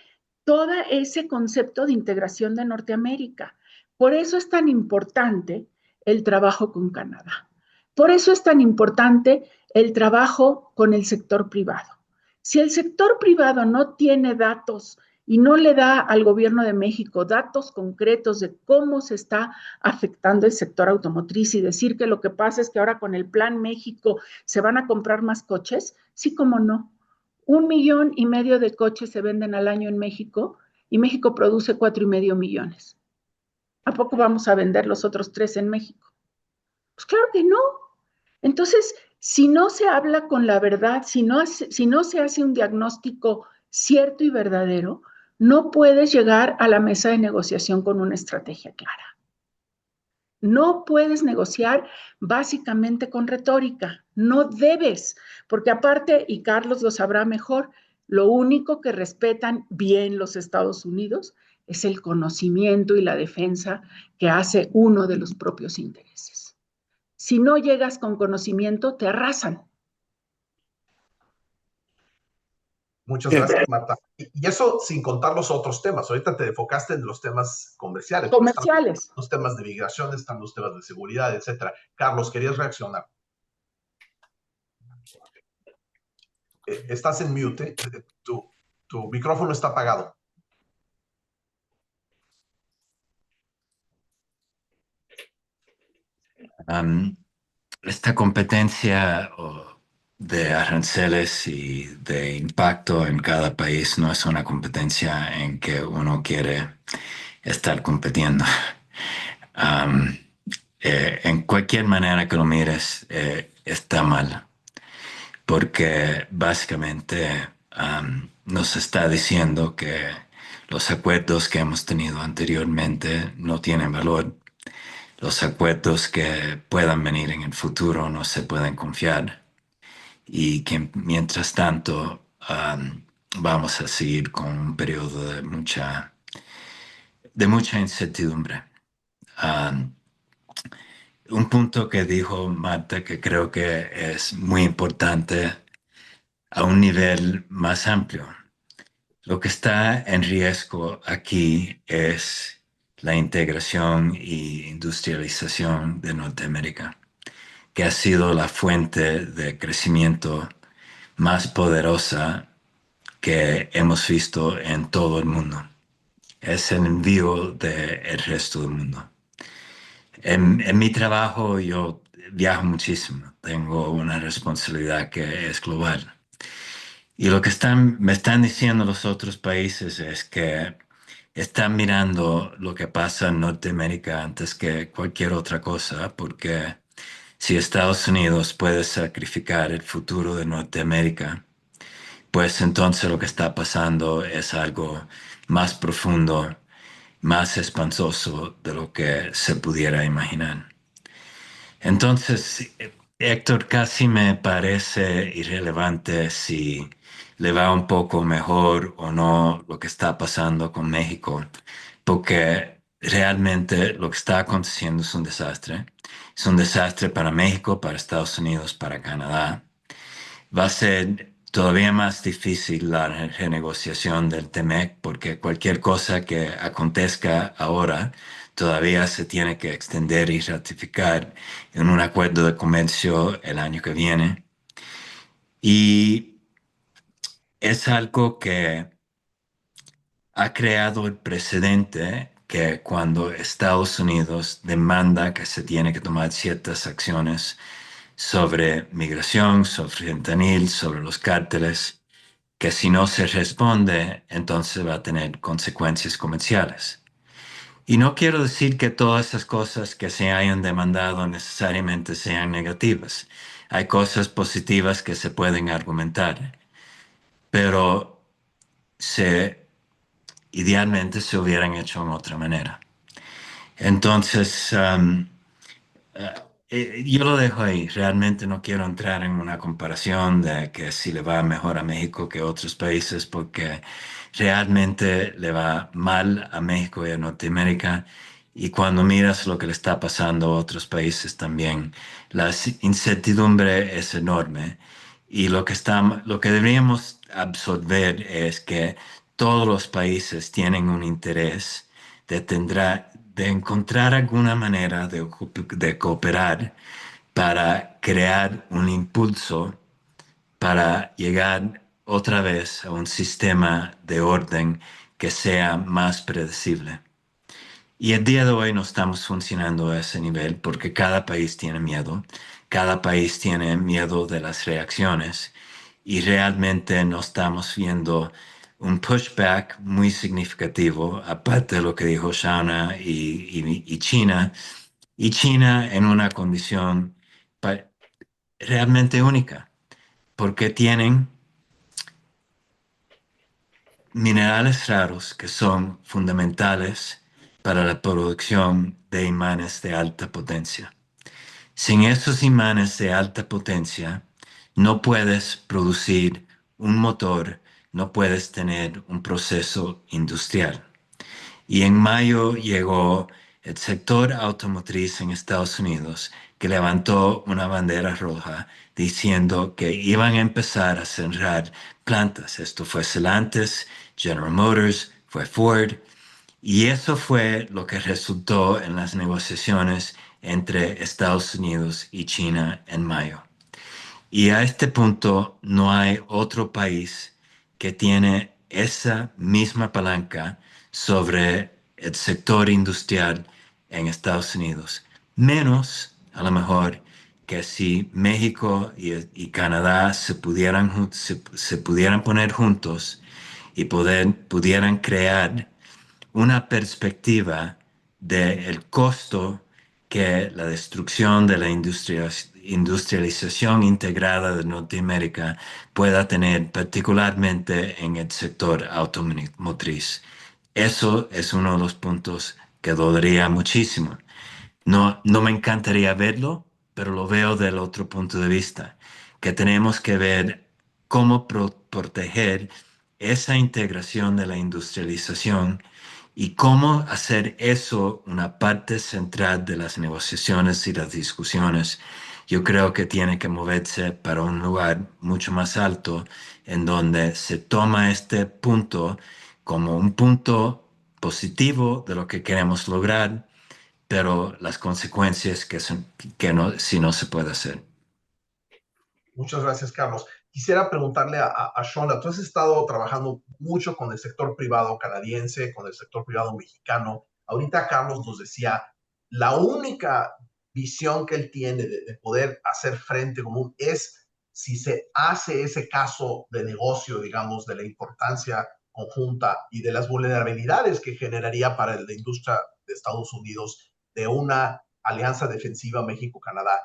todo ese concepto de integración de Norteamérica. Por eso es tan importante el trabajo con Canadá. Por eso es tan importante el trabajo con el sector privado. Si el sector privado no tiene datos y no le da al gobierno de México datos concretos de cómo se está afectando el sector automotriz y decir que lo que pasa es que ahora con el Plan México se van a comprar más coches, sí, como no. 1,5 millones de coches se venden al año en México y México produce 4,5 millones. ¿A poco vamos a vender los otros 3 en México? Pues claro que no. Entonces, si no se habla con la verdad, si no se hace un diagnóstico cierto y verdadero, no puedes llegar a la mesa de negociación con una estrategia clara. No puedes negociar básicamente con retórica, no debes, porque aparte, y Carlos lo sabrá mejor, lo único que respetan bien los Estados Unidos es el conocimiento y la defensa que hace uno de los propios intereses. Si no llegas con conocimiento, te arrasan. Muchas gracias, Marta. Y eso sin contar los otros temas. Ahorita te enfocaste en los temas comerciales. Comerciales. Están los temas de migración, están los temas de seguridad, etcétera. Carlos, ¿querías reaccionar? Estás en mute. Tu micrófono está apagado. Esta competencia de aranceles y de impacto en cada país no es una competencia en que uno quiere estar compitiendo. En cualquier manera que lo mires, está mal, porque básicamente nos está diciendo que los acuerdos que hemos tenido anteriormente no tienen valor. Los acuerdos que puedan venir en el futuro no se pueden confiar y que mientras tanto vamos a seguir con un periodo de mucha incertidumbre. Un punto que dijo Marta que creo que es muy importante a un nivel más amplio. Lo que está en riesgo aquí es la integración e industrialización de Norteamérica, que ha sido la fuente de crecimiento más poderosa que hemos visto en todo el mundo. Es el envío del resto del mundo. En mi trabajo yo viajo muchísimo, tengo una responsabilidad que es global. Y lo que me están diciendo los otros países es que están mirando lo que pasa en Norteamérica antes que cualquier otra cosa, porque si Estados Unidos puede sacrificar el futuro de Norteamérica, pues entonces lo que está pasando es algo más profundo, más espantoso de lo que se pudiera imaginar. Entonces, Héctor, casi me parece irrelevante si le va un poco mejor o no lo que está pasando con México, porque realmente lo que está aconteciendo es un desastre. Es un desastre para México, para Estados Unidos, para Canadá. Va a ser todavía más difícil la renegociación del TEMEC porque cualquier cosa que acontezca ahora todavía se tiene que extender y ratificar en un acuerdo de comercio el año que viene. Y es algo que ha creado el precedente que cuando Estados Unidos demanda que se tiene que tomar ciertas acciones sobre migración, sobre fentanil, sobre los cárteles, que si no se responde, entonces va a tener consecuencias comerciales. Y no quiero decir que todas esas cosas que se hayan demandado necesariamente sean negativas. Hay cosas positivas que se pueden argumentar, pero idealmente se hubieran hecho de otra manera. Entonces, yo lo dejo ahí. Realmente no quiero entrar en una comparación de que si le va mejor a México que a otros países, porque realmente le va mal a México y a Norteamérica. Y cuando miras lo que le está pasando a otros países también, la incertidumbre es enorme. Y lo que deberíamos absorber es que todos los países tienen un interés de encontrar alguna manera de cooperar para crear un impulso para llegar otra vez a un sistema de orden que sea más predecible. Y el día de hoy no estamos funcionando a ese nivel porque cada país tiene miedo de las reacciones y realmente no estamos viendo un pushback muy significativo, aparte de lo que dijo Shauna y China, y China en una condición realmente única, porque tienen minerales raros que son fundamentales para la producción de imanes de alta potencia. Sin esos imanes de alta potencia, no puedes producir un motor, no puedes tener un proceso industrial. Y en mayo llegó el sector automotriz en Estados Unidos, que levantó una bandera roja diciendo que iban a empezar a cerrar plantas. Esto fue Stellantis, General Motors, fue Ford, y eso fue lo que resultó en las negociaciones entre Estados Unidos y China en mayo. Y a este punto no hay otro país que tiene esa misma palanca sobre el sector industrial en Estados Unidos. Menos, a lo mejor, que si México y Canadá se pudieran poner juntos y pudieran crear una perspectiva del costo que la destrucción de la industrialización integrada de Norteamérica pueda tener, particularmente en el sector automotriz. Eso es uno de los puntos que dolería muchísimo. No me encantaría verlo, pero lo veo del otro punto de vista, que tenemos que ver cómo proteger esa integración de la industrialización y cómo hacer eso una parte central de las negociaciones y las discusiones. Yo creo que tiene que moverse para un lugar mucho más alto en donde se toma este punto como un punto positivo de lo que queremos lograr, pero las consecuencias que no, si no se puede hacer. Muchas gracias, Carlos. Quisiera preguntarle a Shona, tú has estado trabajando mucho con el sector privado canadiense, con el sector privado mexicano. Ahorita Carlos nos decía, la única visión que él tiene de poder hacer frente común es si se hace ese caso de negocio, digamos, de la importancia conjunta y de las vulnerabilidades que generaría para la industria de Estados Unidos de una alianza defensiva México-Canadá.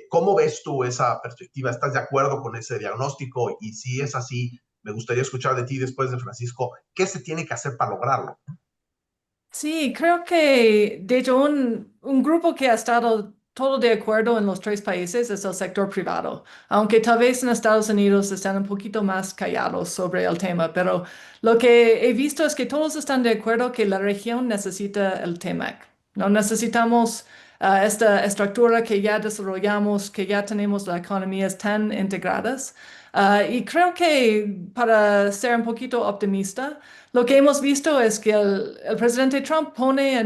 ¿Cómo ves tú esa perspectiva? ¿Estás de acuerdo con ese diagnóstico? Y si es así, me gustaría escuchar de ti después de Francisco, ¿qué se tiene que hacer para lograrlo? Sí, creo que de hecho un grupo que ha estado todo de acuerdo en los tres países es el sector privado, aunque tal vez en Estados Unidos están un poquito más callados sobre el tema, pero lo que he visto es que todos están de acuerdo que la región necesita el TMAC. No necesitamos esta estructura que ya desarrollamos, que ya tenemos las economías tan integradas. Y creo que para ser un poquito optimista, lo que hemos visto es que el presidente Trump pone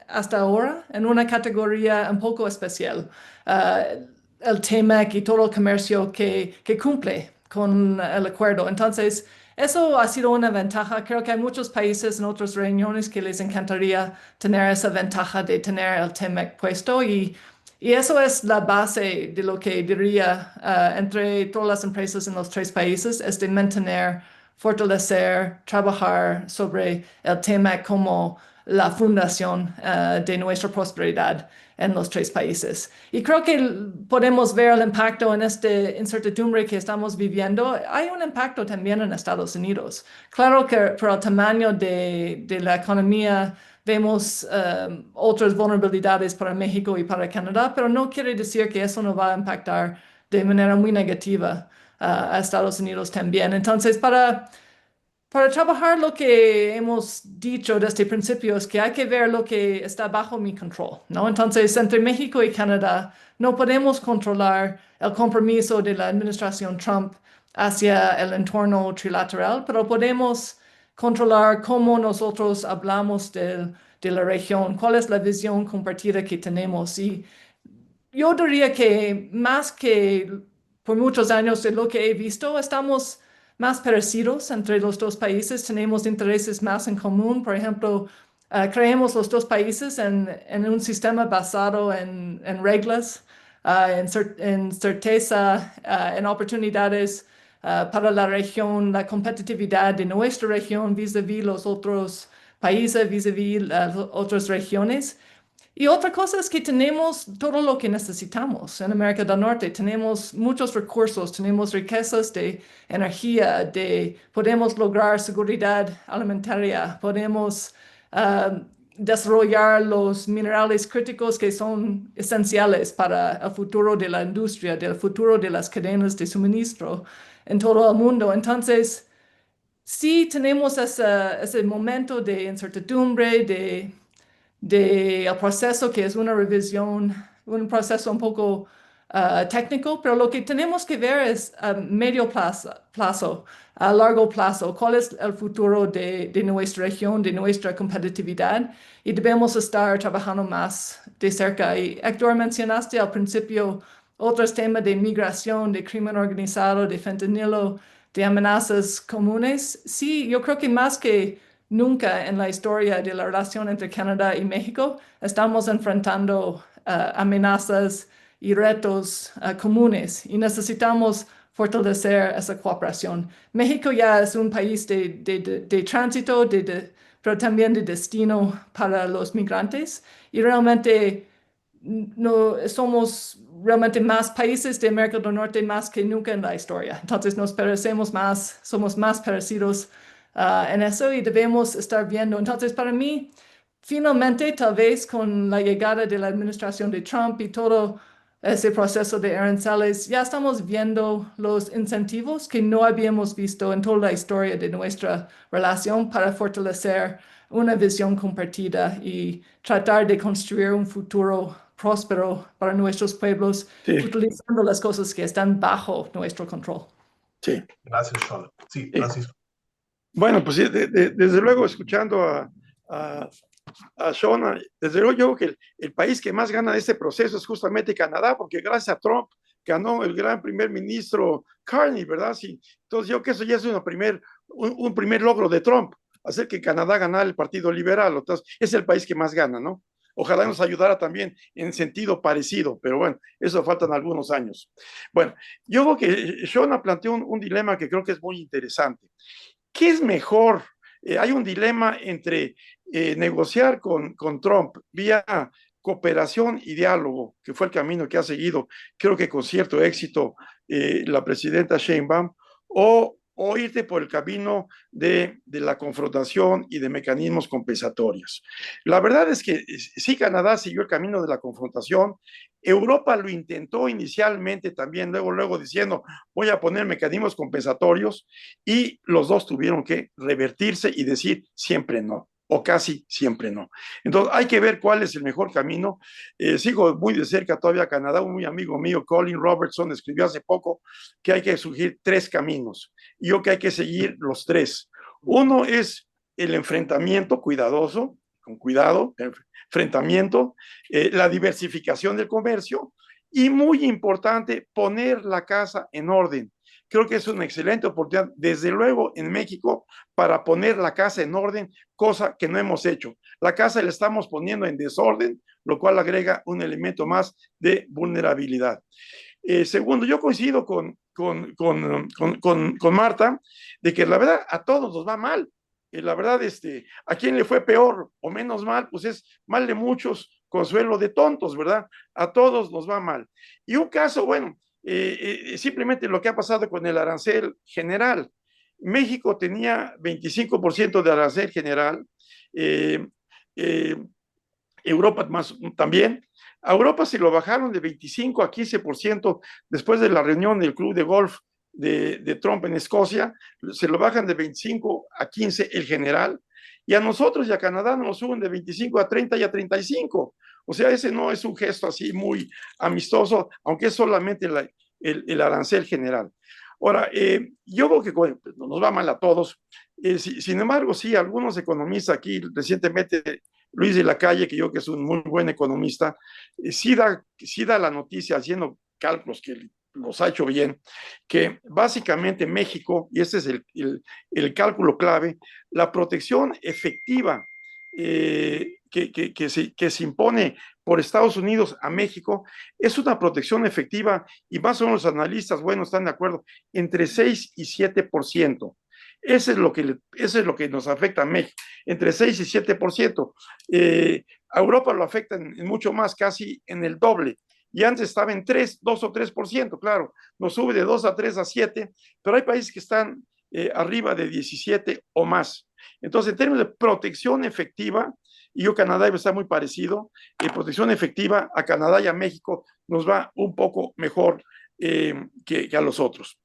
hasta ahora, en una categoría un poco especial, el TMAC y todo el comercio que cumple con el acuerdo. Entonces, eso ha sido una ventaja. Creo que hay muchos países en otras reuniones que les encantaría tener esa ventaja de tener el TMAC puesto y eso es la base de lo que diría entre todas las empresas en los tres países, es de mantener, fortalecer, trabajar sobre el tema como la fundación de nuestra prosperidad en los tres países. Y creo que podemos ver el impacto en esta incertidumbre que estamos viviendo. Hay un impacto también en Estados Unidos. Claro que por el tamaño de la economía vemos otras vulnerabilidades para México y para Canadá, pero no quiere decir que eso no va a impactar de manera muy negativa a Estados Unidos también. Entonces, para trabajar lo que hemos dicho desde el principio es que hay que ver lo que está bajo mi control, ¿no? Entonces, entre México y Canadá No podemos controlar el compromiso de la administración Trump hacia el entorno trilateral, pero podemos controlar cómo nosotros hablamos de la región, cuál es la visión compartida que tenemos. Y yo diría que más que por muchos años de lo que he visto, estamos más parecidos entre los dos países, tenemos intereses más en común. Por ejemplo, creemos los dos países en un sistema basado en reglas, en certeza, en oportunidades para la región, la competitividad de nuestra región vis-a-vis los otros países, vis-a-vis las otras regiones. Y otra cosa es que tenemos todo lo que necesitamos en América del Norte. Tenemos muchos recursos, tenemos riquezas de energía, podemos lograr seguridad alimentaria, podemos desarrollar los minerales críticos que son esenciales para el futuro de la industria, del futuro de las cadenas de suministro en todo el mundo. Entonces, sí tenemos ese momento de incertidumbre, el proceso, que es una revisión, un proceso un poco técnico, pero lo que tenemos que ver es a medio plazo, a largo plazo, cuál es el futuro de nuestra región, de nuestra competitividad, y debemos estar trabajando más de cerca. Y Héctor, mencionaste al principio otros temas de migración, de crimen organizado, de fentanilo, de amenazas comunes. Sí, yo creo que más que nunca en la historia de la relación entre Canadá y México estamos enfrentando amenazas y retos comunes y necesitamos fortalecer esa cooperación. México ya es un país de tránsito, pero también de destino para los migrantes, y realmente no somos realmente más países de América del Norte más que nunca en la historia. Entonces nos parecemos más, somos más parecidos en eso y debemos estar viendo. Entonces, para mí, finalmente, tal vez con la llegada de la administración de Trump y todo ese proceso de aranceles, ya estamos viendo los incentivos que no habíamos visto en toda la historia de nuestra relación para fortalecer una visión compartida y tratar de construir un futuro próspero para nuestros pueblos, Sí, utilizando las cosas que están bajo nuestro control. sí. Gracias, Sean. Sí, Sí. Francisco. Bueno, pues sí, desde luego, escuchando a Sean, desde luego yo creo que el país que más gana de este proceso es justamente Canadá, porque gracias a Trump ganó el gran primer ministro Carney, ¿verdad? Sí. Entonces yo creo que eso ya es un primer logro de Trump, hacer que Canadá ganara el Partido Liberal. Entonces es el país que más gana, ¿no? Ojalá nos ayudara también en sentido parecido, pero bueno, eso faltan algunos años. Bueno, yo creo que Sean planteó un dilema que creo que es muy interesante. ¿Qué es mejor? Hay un dilema entre negociar con Trump vía cooperación y diálogo, que fue el camino que ha seguido, creo que con cierto éxito, la presidenta Sheinbaum, o irte por el camino de la confrontación y de mecanismos compensatorios. La verdad es que sí, Canadá siguió el camino de la confrontación. Europa lo intentó inicialmente también, luego diciendo, voy a poner mecanismos compensatorios, y los dos tuvieron que revertirse y decir siempre no, o casi siempre no. Entonces hay que ver cuál es el mejor camino. Sigo muy de cerca todavía a Canadá. Un muy amigo mío, Colin Robertson, escribió hace poco que hay que sugerir 3 caminos. Y yo que hay que seguir los 3. Uno es el enfrentamiento cuidadoso, con cuidado, enfrentamiento, la diversificación del comercio, y muy importante, poner la casa en orden. Creo que es una excelente oportunidad, desde luego en México, para poner la casa en orden, cosa que no hemos hecho. La casa la estamos poniendo en desorden, lo cual agrega un elemento más de vulnerabilidad. Segundo, yo coincido con Marta, de que la verdad a todos nos va mal. La verdad, a quien le fue peor o menos mal, pues es mal de muchos, consuelo de tontos, ¿verdad? A todos nos va mal. Y un caso, bueno, simplemente lo que ha pasado con el arancel general. México tenía 25% de arancel general, Europa más también. A Europa se lo bajaron de 25 a 15% después de la reunión del club de golf de Trump en Escocia. Se lo bajan de 25 a 15 el general, y a nosotros y a Canadá nos lo suben de 25 a 30 y a 35. O sea, ese no es un gesto así muy amistoso, aunque es solamente el arancel general. Ahora, yo creo que bueno, nos va mal a todos. Sin embargo, sí, algunos economistas aquí, recientemente Luis de la Calle, que yo que es un muy buen economista, sí da la noticia haciendo cálculos que los ha hecho bien, que básicamente México, y este es el cálculo clave, la protección efectiva que se impone por Estados Unidos a México es una protección efectiva, y más o menos los analistas, bueno, están de acuerdo, entre 6 y 7%. Eso es lo que nos afecta a México, entre 6 y 7%. A Europa lo afecta en mucho más, casi en el doble. Y antes estaba en 2 o 3%, claro, nos sube de 2 a 3 a 7, pero hay países que están arriba de 17 o más. Entonces, en términos de protección efectiva, y yo Canadá está muy parecido, protección efectiva a Canadá y a México nos va un poco mejor que a los otros.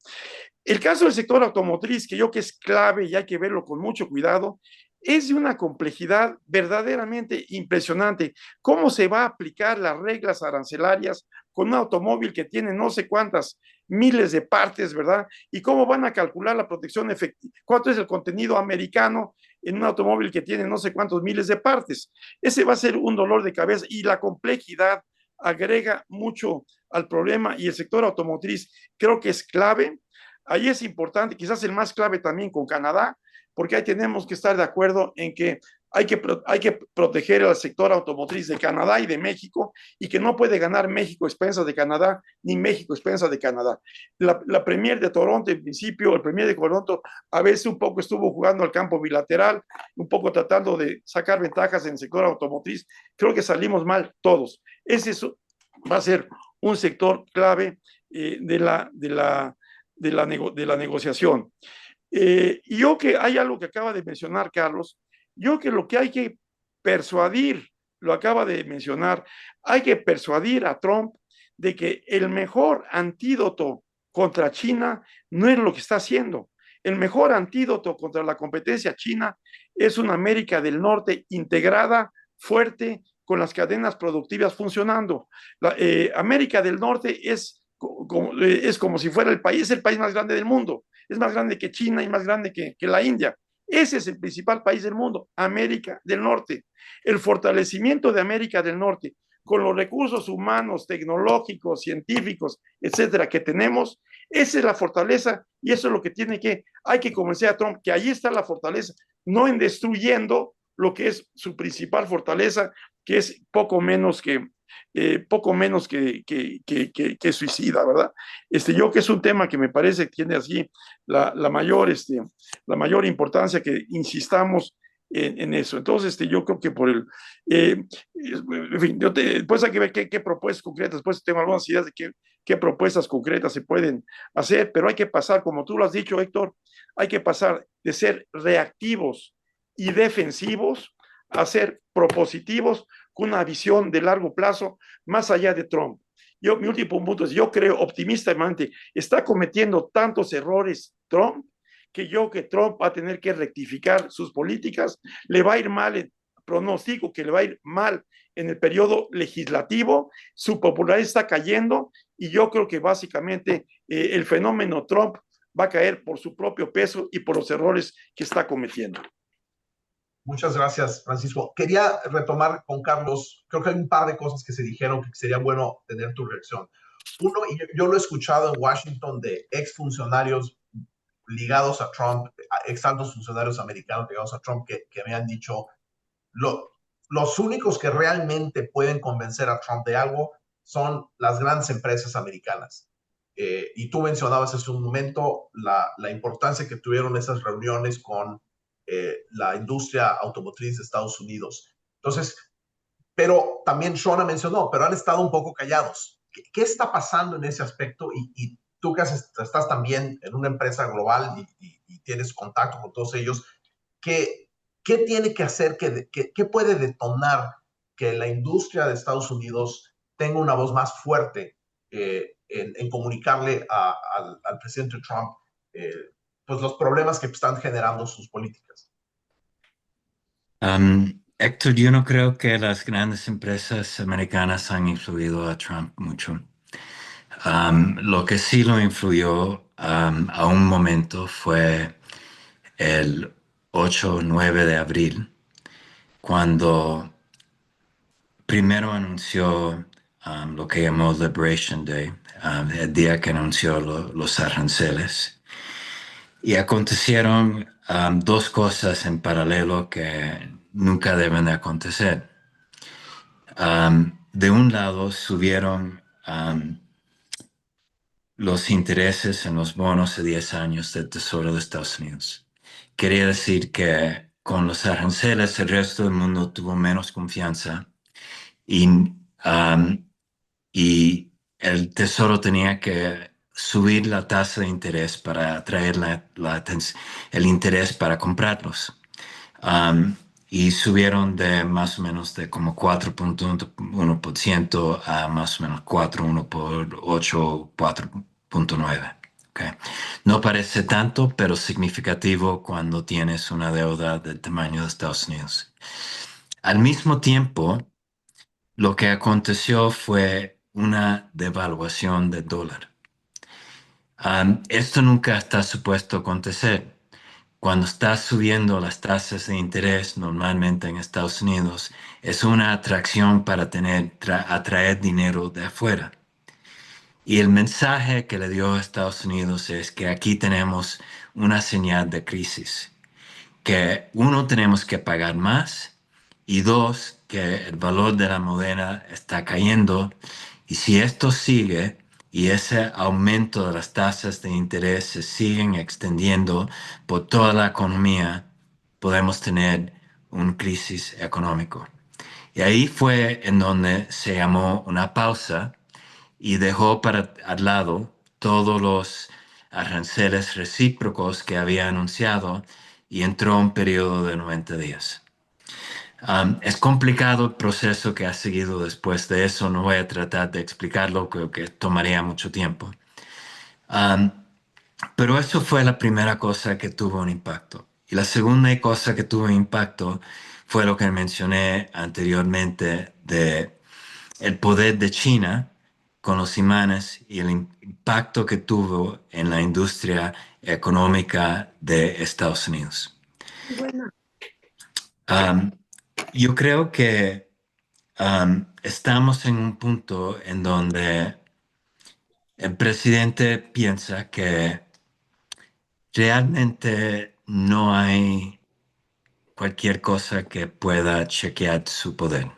El caso del sector automotriz, que yo que es clave y hay que verlo con mucho cuidado, es de una complejidad verdaderamente impresionante. ¿Cómo se va a aplicar las reglas arancelarias con un automóvil que tiene no sé cuántas miles de partes, ¿verdad? ¿Y cómo van a calcular la protección efectiva? ¿Cuánto es el contenido americano en un automóvil que tiene no sé cuántos miles de partes? Ese va a ser un dolor de cabeza, y la complejidad agrega mucho al problema, y el sector automotriz creo que es clave. Ahí es importante, quizás el más clave también con Canadá, porque ahí tenemos que estar de acuerdo en que hay que proteger al sector automotriz de Canadá y de México, y que no puede ganar México a expensas de Canadá, ni México a expensas de Canadá. La Premier de Toronto, en principio, el Premier de Toronto a veces un poco estuvo jugando al campo bilateral, un poco tratando de sacar ventajas en el sector automotriz. Creo que salimos mal todos. Ese va a ser un sector clave de la negociación. Y yo que hay algo que acaba de mencionar Carlos, yo que lo que hay que persuadir, lo acaba de mencionar, hay que persuadir a Trump de que el mejor antídoto contra China no es lo que está haciendo. El mejor antídoto contra la competencia china es una América del Norte integrada, fuerte, con las cadenas productivas funcionando. América del Norte es como si fuera el país más grande del mundo. Es más grande que China y más grande que la India. Ese es el principal país del mundo, América del Norte. El fortalecimiento de América del Norte con los recursos humanos, tecnológicos, científicos, etcétera, que tenemos, esa es la fortaleza, y eso es lo que hay que convencer a Trump, que ahí está la fortaleza, no en destruyendo lo que es su principal fortaleza, que es poco menos que suicida, ¿verdad? Yo que es un tema que me parece que tiene así la mayor importancia, que insistamos en eso. Entonces, yo creo que en fin, después hay que ver qué propuestas concretas, después tengo algunas ideas de qué propuestas concretas se pueden hacer, pero hay que pasar, como tú lo has dicho, Héctor, hay que pasar de ser reactivos y defensivos a ser propositivos, con una visión de largo plazo, más allá de Trump. Mi último punto es, yo creo optimistamente, está cometiendo tantos errores Trump, que Trump va a tener que rectificar sus políticas, le va a ir mal, pronostico que le va a ir mal en el periodo legislativo, su popularidad está cayendo, y yo creo que básicamente el fenómeno Trump va a caer por su propio peso y por los errores que está cometiendo. Muchas gracias, Francisco. Quería retomar con Carlos, creo que hay un par de cosas que se dijeron que sería bueno tener tu reacción. Uno, y yo lo he escuchado en Washington de exfuncionarios ligados a Trump, ex altos funcionarios americanos ligados a Trump, que me han dicho, los únicos que realmente pueden convencer a Trump de algo son las grandes empresas americanas. Y tú mencionabas hace un momento la importancia que tuvieron esas reuniones con la industria automotriz de Estados Unidos. Entonces, pero también Shona mencionó, pero han estado un poco callados. ¿Qué está pasando en ese aspecto? Y tú que estás también en una empresa global y tienes contacto con todos ellos, ¿qué tiene que hacer, qué puede detonar que la industria de Estados Unidos tenga una voz más fuerte en comunicarle al presidente Trump pues los problemas que están generando sus políticas? Héctor, yo no creo que las grandes empresas americanas han influido a Trump mucho. Lo que sí lo influyó a un momento fue el 8 o 9 de abril, cuando primero anunció lo que llamó Liberation Day, el día que anunció los aranceles. Y acontecieron dos cosas en paralelo que nunca deben de acontecer. De un lado, subieron los intereses en los bonos de 10 años del Tesoro de Estados Unidos. Quería decir que con los aranceles el resto del mundo tuvo menos confianza y, y el Tesoro tenía que subir la tasa de interés para atraer el interés para comprarlos. Y subieron de más o menos de como 4.1% a más o menos 4,1 por 8, 4.9. Okay. No parece tanto, pero significativo cuando tienes una deuda del tamaño de Estados Unidos. Al mismo tiempo, lo que aconteció fue una devaluación del dólar. Esto nunca está supuesto acontecer. Cuando estás subiendo las tasas de interés normalmente en Estados Unidos, es una atracción para atraer dinero de afuera. Y el mensaje que le dio a Estados Unidos es que aquí tenemos una señal de crisis, que uno, tenemos que pagar más, y dos, que el valor de la moneda está cayendo, y si esto sigue y ese aumento de las tasas de interés se siguen extendiendo por toda la economía, podemos tener una crisis económica. Y ahí fue en donde se llamó una pausa y dejó al lado todos los aranceles recíprocos que había anunciado y entró un periodo de 90 días. Es complicado el proceso que ha seguido después de eso. No voy a tratar de explicarlo, creo que tomaría mucho tiempo. Pero eso fue la primera cosa que tuvo un impacto. Y la segunda cosa que tuvo impacto fue lo que mencioné anteriormente de el poder de China con los imanes y el impacto que tuvo en la industria económica de Estados Unidos. Bueno. Yo creo que estamos en un punto en donde el presidente piensa que realmente no hay cualquier cosa que pueda chequear su poder.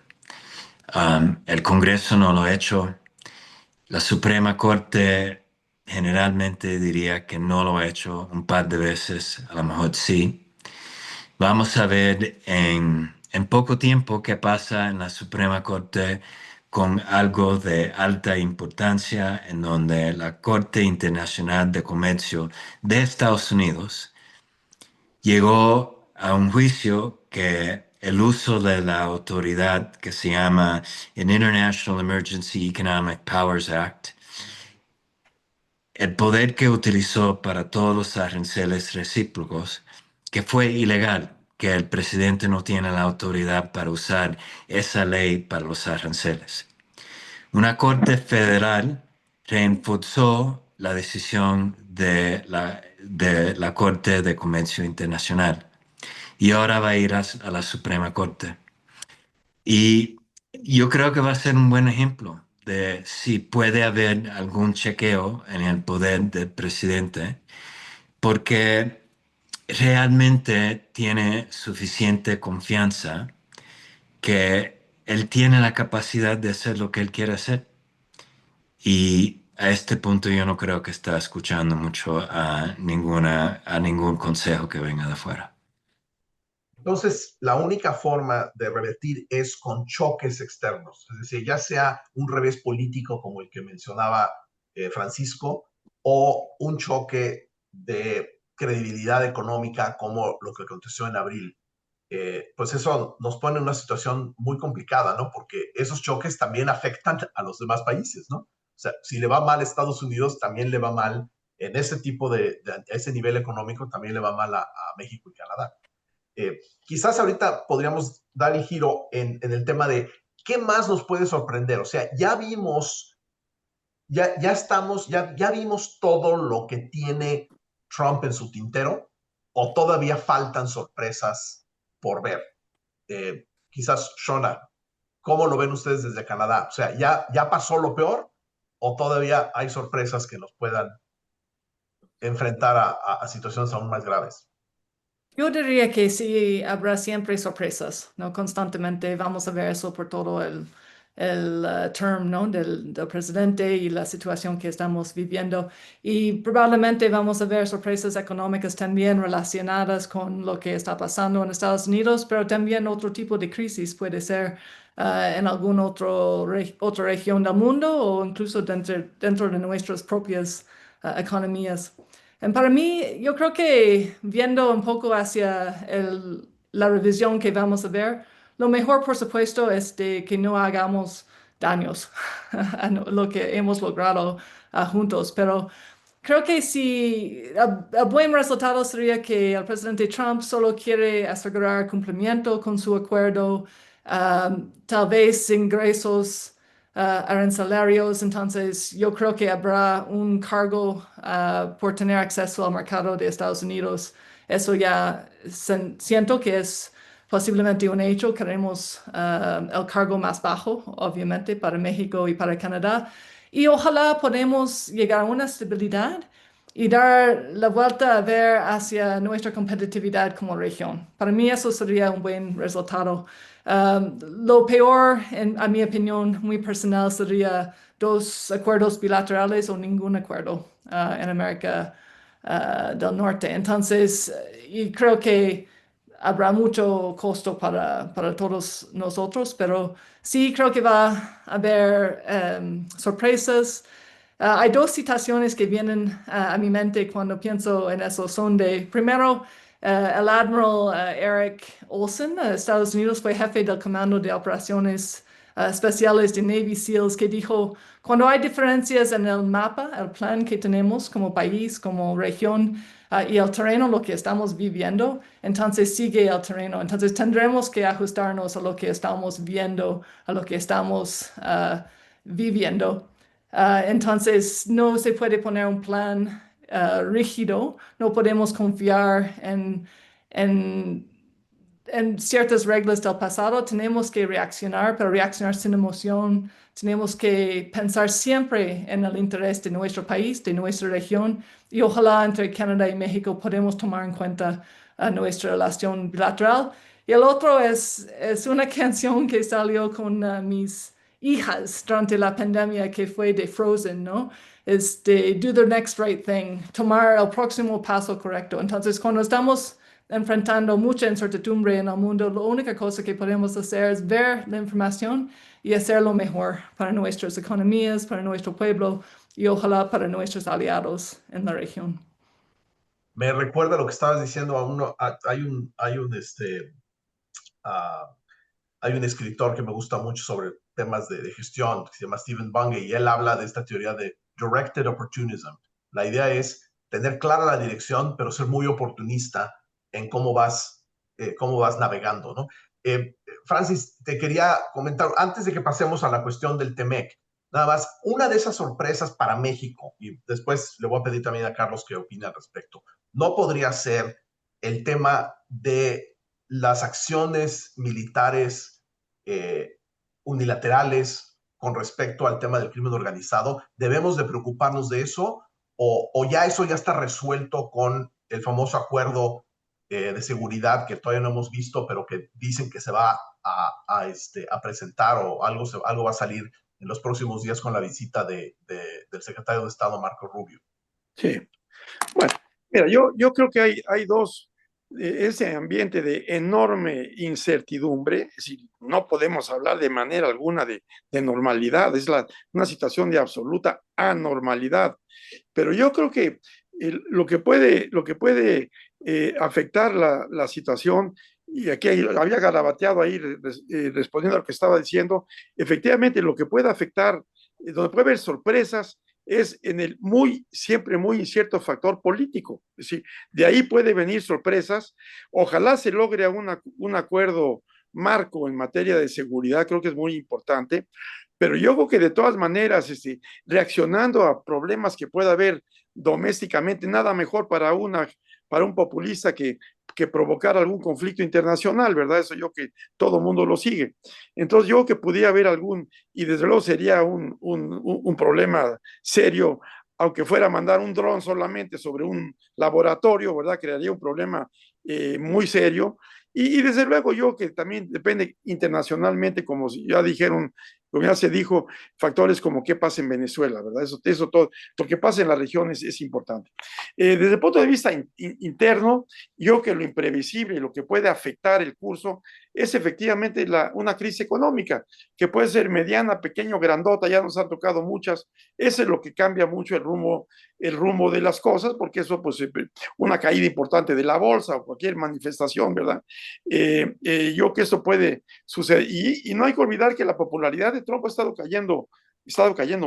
El Congreso no lo ha hecho. La Suprema Corte generalmente diría que no lo ha hecho un par de veces, a lo mejor sí. Vamos a ver en poco tiempo qué pasa en la Suprema Corte con algo de alta importancia, en donde la Corte Internacional de Comercio de Estados Unidos llegó a un juicio que el uso de la autoridad que se llama el International Emergency Economic Powers Act, el poder que utilizó para todos los aranceles recíprocos, que fue ilegal, que el presidente no tiene la autoridad para usar esa ley para los aranceles. Una corte federal reenforzó la decisión de la Corte de Comercio Internacional y ahora va a ir a la Suprema Corte. Y yo creo que va a ser un buen ejemplo de si puede haber algún chequeo en el poder del presidente, porque realmente tiene suficiente confianza que él tiene la capacidad de hacer lo que él quiere hacer. Y a este punto yo no creo que está escuchando mucho a ningún consejo que venga de afuera. Entonces, la única forma de revertir es con choques externos, es decir, ya sea un revés político como el que mencionaba Francisco, o un choque de credibilidad económica como lo que aconteció en abril. Pues eso nos pone en una situación muy complicada, ¿no? Porque esos choques también afectan a los demás países, ¿no? O sea, si le va mal a Estados Unidos, también le va mal en ese tipo ese nivel económico, también le va mal a México y Canadá. Quizás ahorita podríamos dar el giro en el tema de qué más nos puede sorprender. O sea, ya vimos, ya vimos todo lo que tiene Trump en su tintero, o todavía faltan sorpresas por ver. Quizás, Shona, ¿cómo lo ven ustedes desde Canadá? O sea, ¿ya pasó lo peor o todavía hay sorpresas que nos puedan enfrentar a situaciones aún más graves? Yo diría que sí, habrá siempre sorpresas, ¿no? Constantemente vamos a ver eso por todo el term, ¿no? del presidente y la situación que estamos viviendo. Y probablemente vamos a ver sorpresas económicas también relacionadas con lo que está pasando en Estados Unidos, pero también otro tipo de crisis puede ser en alguna otra región del mundo o incluso dentro de nuestras propias economías. Para mí, yo creo que viendo un poco hacia la revisión que vamos a ver, lo mejor, por supuesto, es de que no hagamos daños a lo que hemos logrado juntos. Pero creo que si el buen resultado sería que el presidente Trump solo quiere asegurar cumplimiento con su acuerdo, tal vez ingresos arancelarios. Entonces yo creo que habrá un cargo por tener acceso al mercado de Estados Unidos. Eso ya siento que es posiblemente un hecho. Queremos el cargo más bajo, obviamente, para México y para Canadá. Y ojalá podamos llegar a una estabilidad y dar la vuelta a ver hacia nuestra competitividad como región. Para mí eso sería un buen resultado. Lo peor, a mi opinión muy personal, sería 2 acuerdos bilaterales o ningún acuerdo en América del Norte. Entonces, y creo que habrá mucho costo para todos nosotros, pero sí creo que va a haber sorpresas. Hay 2 citaciones que vienen a mi mente cuando pienso en eso. Son de, primero, el admiral Eric Olson, Estados Unidos, fue jefe del Comando de Operaciones Especiales de Navy SEALs, que dijo, cuando hay diferencias en el mapa, el plan que tenemos como país, como región, y el terreno, lo que estamos viviendo, entonces sigue el terreno. Entonces tendremos que ajustarnos a lo que estamos viendo, a lo que estamos viviendo. Entonces no se puede poner un plan rígido, no podemos confiar en ciertas reglas del pasado, tenemos que reaccionar, pero reaccionar sin emoción. Tenemos que pensar siempre en el interés de nuestro país, de nuestra región, y ojalá entre Canadá y México podamos tomar en cuenta nuestra relación bilateral. Y el otro es una canción que salió con mis hijas durante la pandemia, que fue de Frozen, ¿no? Do the next right thing, tomar el próximo paso correcto. Entonces, cuando estamos enfrentando mucha incertidumbre en el mundo, la única cosa que podemos hacer es ver la información y hacer lo mejor para nuestras economías, para nuestro pueblo y ojalá para nuestros aliados en la región. Me recuerda lo que estabas diciendo hay un escritor que me gusta mucho sobre temas de gestión, que se llama Stephen Bungay, y él habla de esta teoría de directed opportunism. La idea es tener clara la dirección, pero ser muy oportunista en cómo vas navegando, ¿no? Francis, te quería comentar, antes de que pasemos a la cuestión del TEMEC, nada más, una de esas sorpresas para México, y después le voy a pedir también a Carlos que opine al respecto, no podría ser el tema de las acciones militares unilaterales con respecto al tema del crimen organizado. ¿Debemos de preocuparnos de eso o ya eso ya está resuelto con el famoso acuerdo de seguridad que todavía no hemos visto, pero que dicen que se va a presentar o algo va a salir en los próximos días con la visita del secretario de Estado, Marco Rubio? Sí. Bueno, mira, yo creo que hay dos, ese ambiente de enorme incertidumbre, es decir, no podemos hablar de manera alguna de normalidad, es una situación de absoluta anormalidad, pero yo creo que lo que puede afectar la situación, y aquí había garabateado ahí respondiendo a lo que estaba diciendo, efectivamente lo que puede afectar, donde puede haber sorpresas, es en el siempre muy incierto factor político. Es decir, de ahí puede venir sorpresas. Ojalá se logre un acuerdo marco en materia de seguridad, creo que es muy importante, pero yo creo que de todas maneras, reaccionando a problemas que pueda haber domésticamente, nada mejor para un populista que provocar algún conflicto internacional, ¿verdad? Eso yo que todo mundo lo sigue. Entonces yo que pudiera haber y desde luego sería un problema serio, aunque fuera mandar un dron solamente sobre un laboratorio, ¿verdad? Crearía un problema muy serio. Y desde luego yo que también depende internacionalmente, como ya dijeron, como ya se dijo, factores como qué pasa en Venezuela, ¿verdad? Eso todo, lo que pasa en la región es importante. Desde el punto de vista interno, yo que lo imprevisible, lo que puede afectar el curso, es efectivamente una crisis económica, que puede ser mediana, pequeña, grandota, ya nos han tocado muchas. Eso es lo que cambia mucho el rumbo de las cosas, porque eso, pues, una caída importante de la bolsa o cualquier manifestación, ¿verdad? Yo que esto puede suceder. Y no hay que olvidar que la popularidad de Trump ha estado cayendo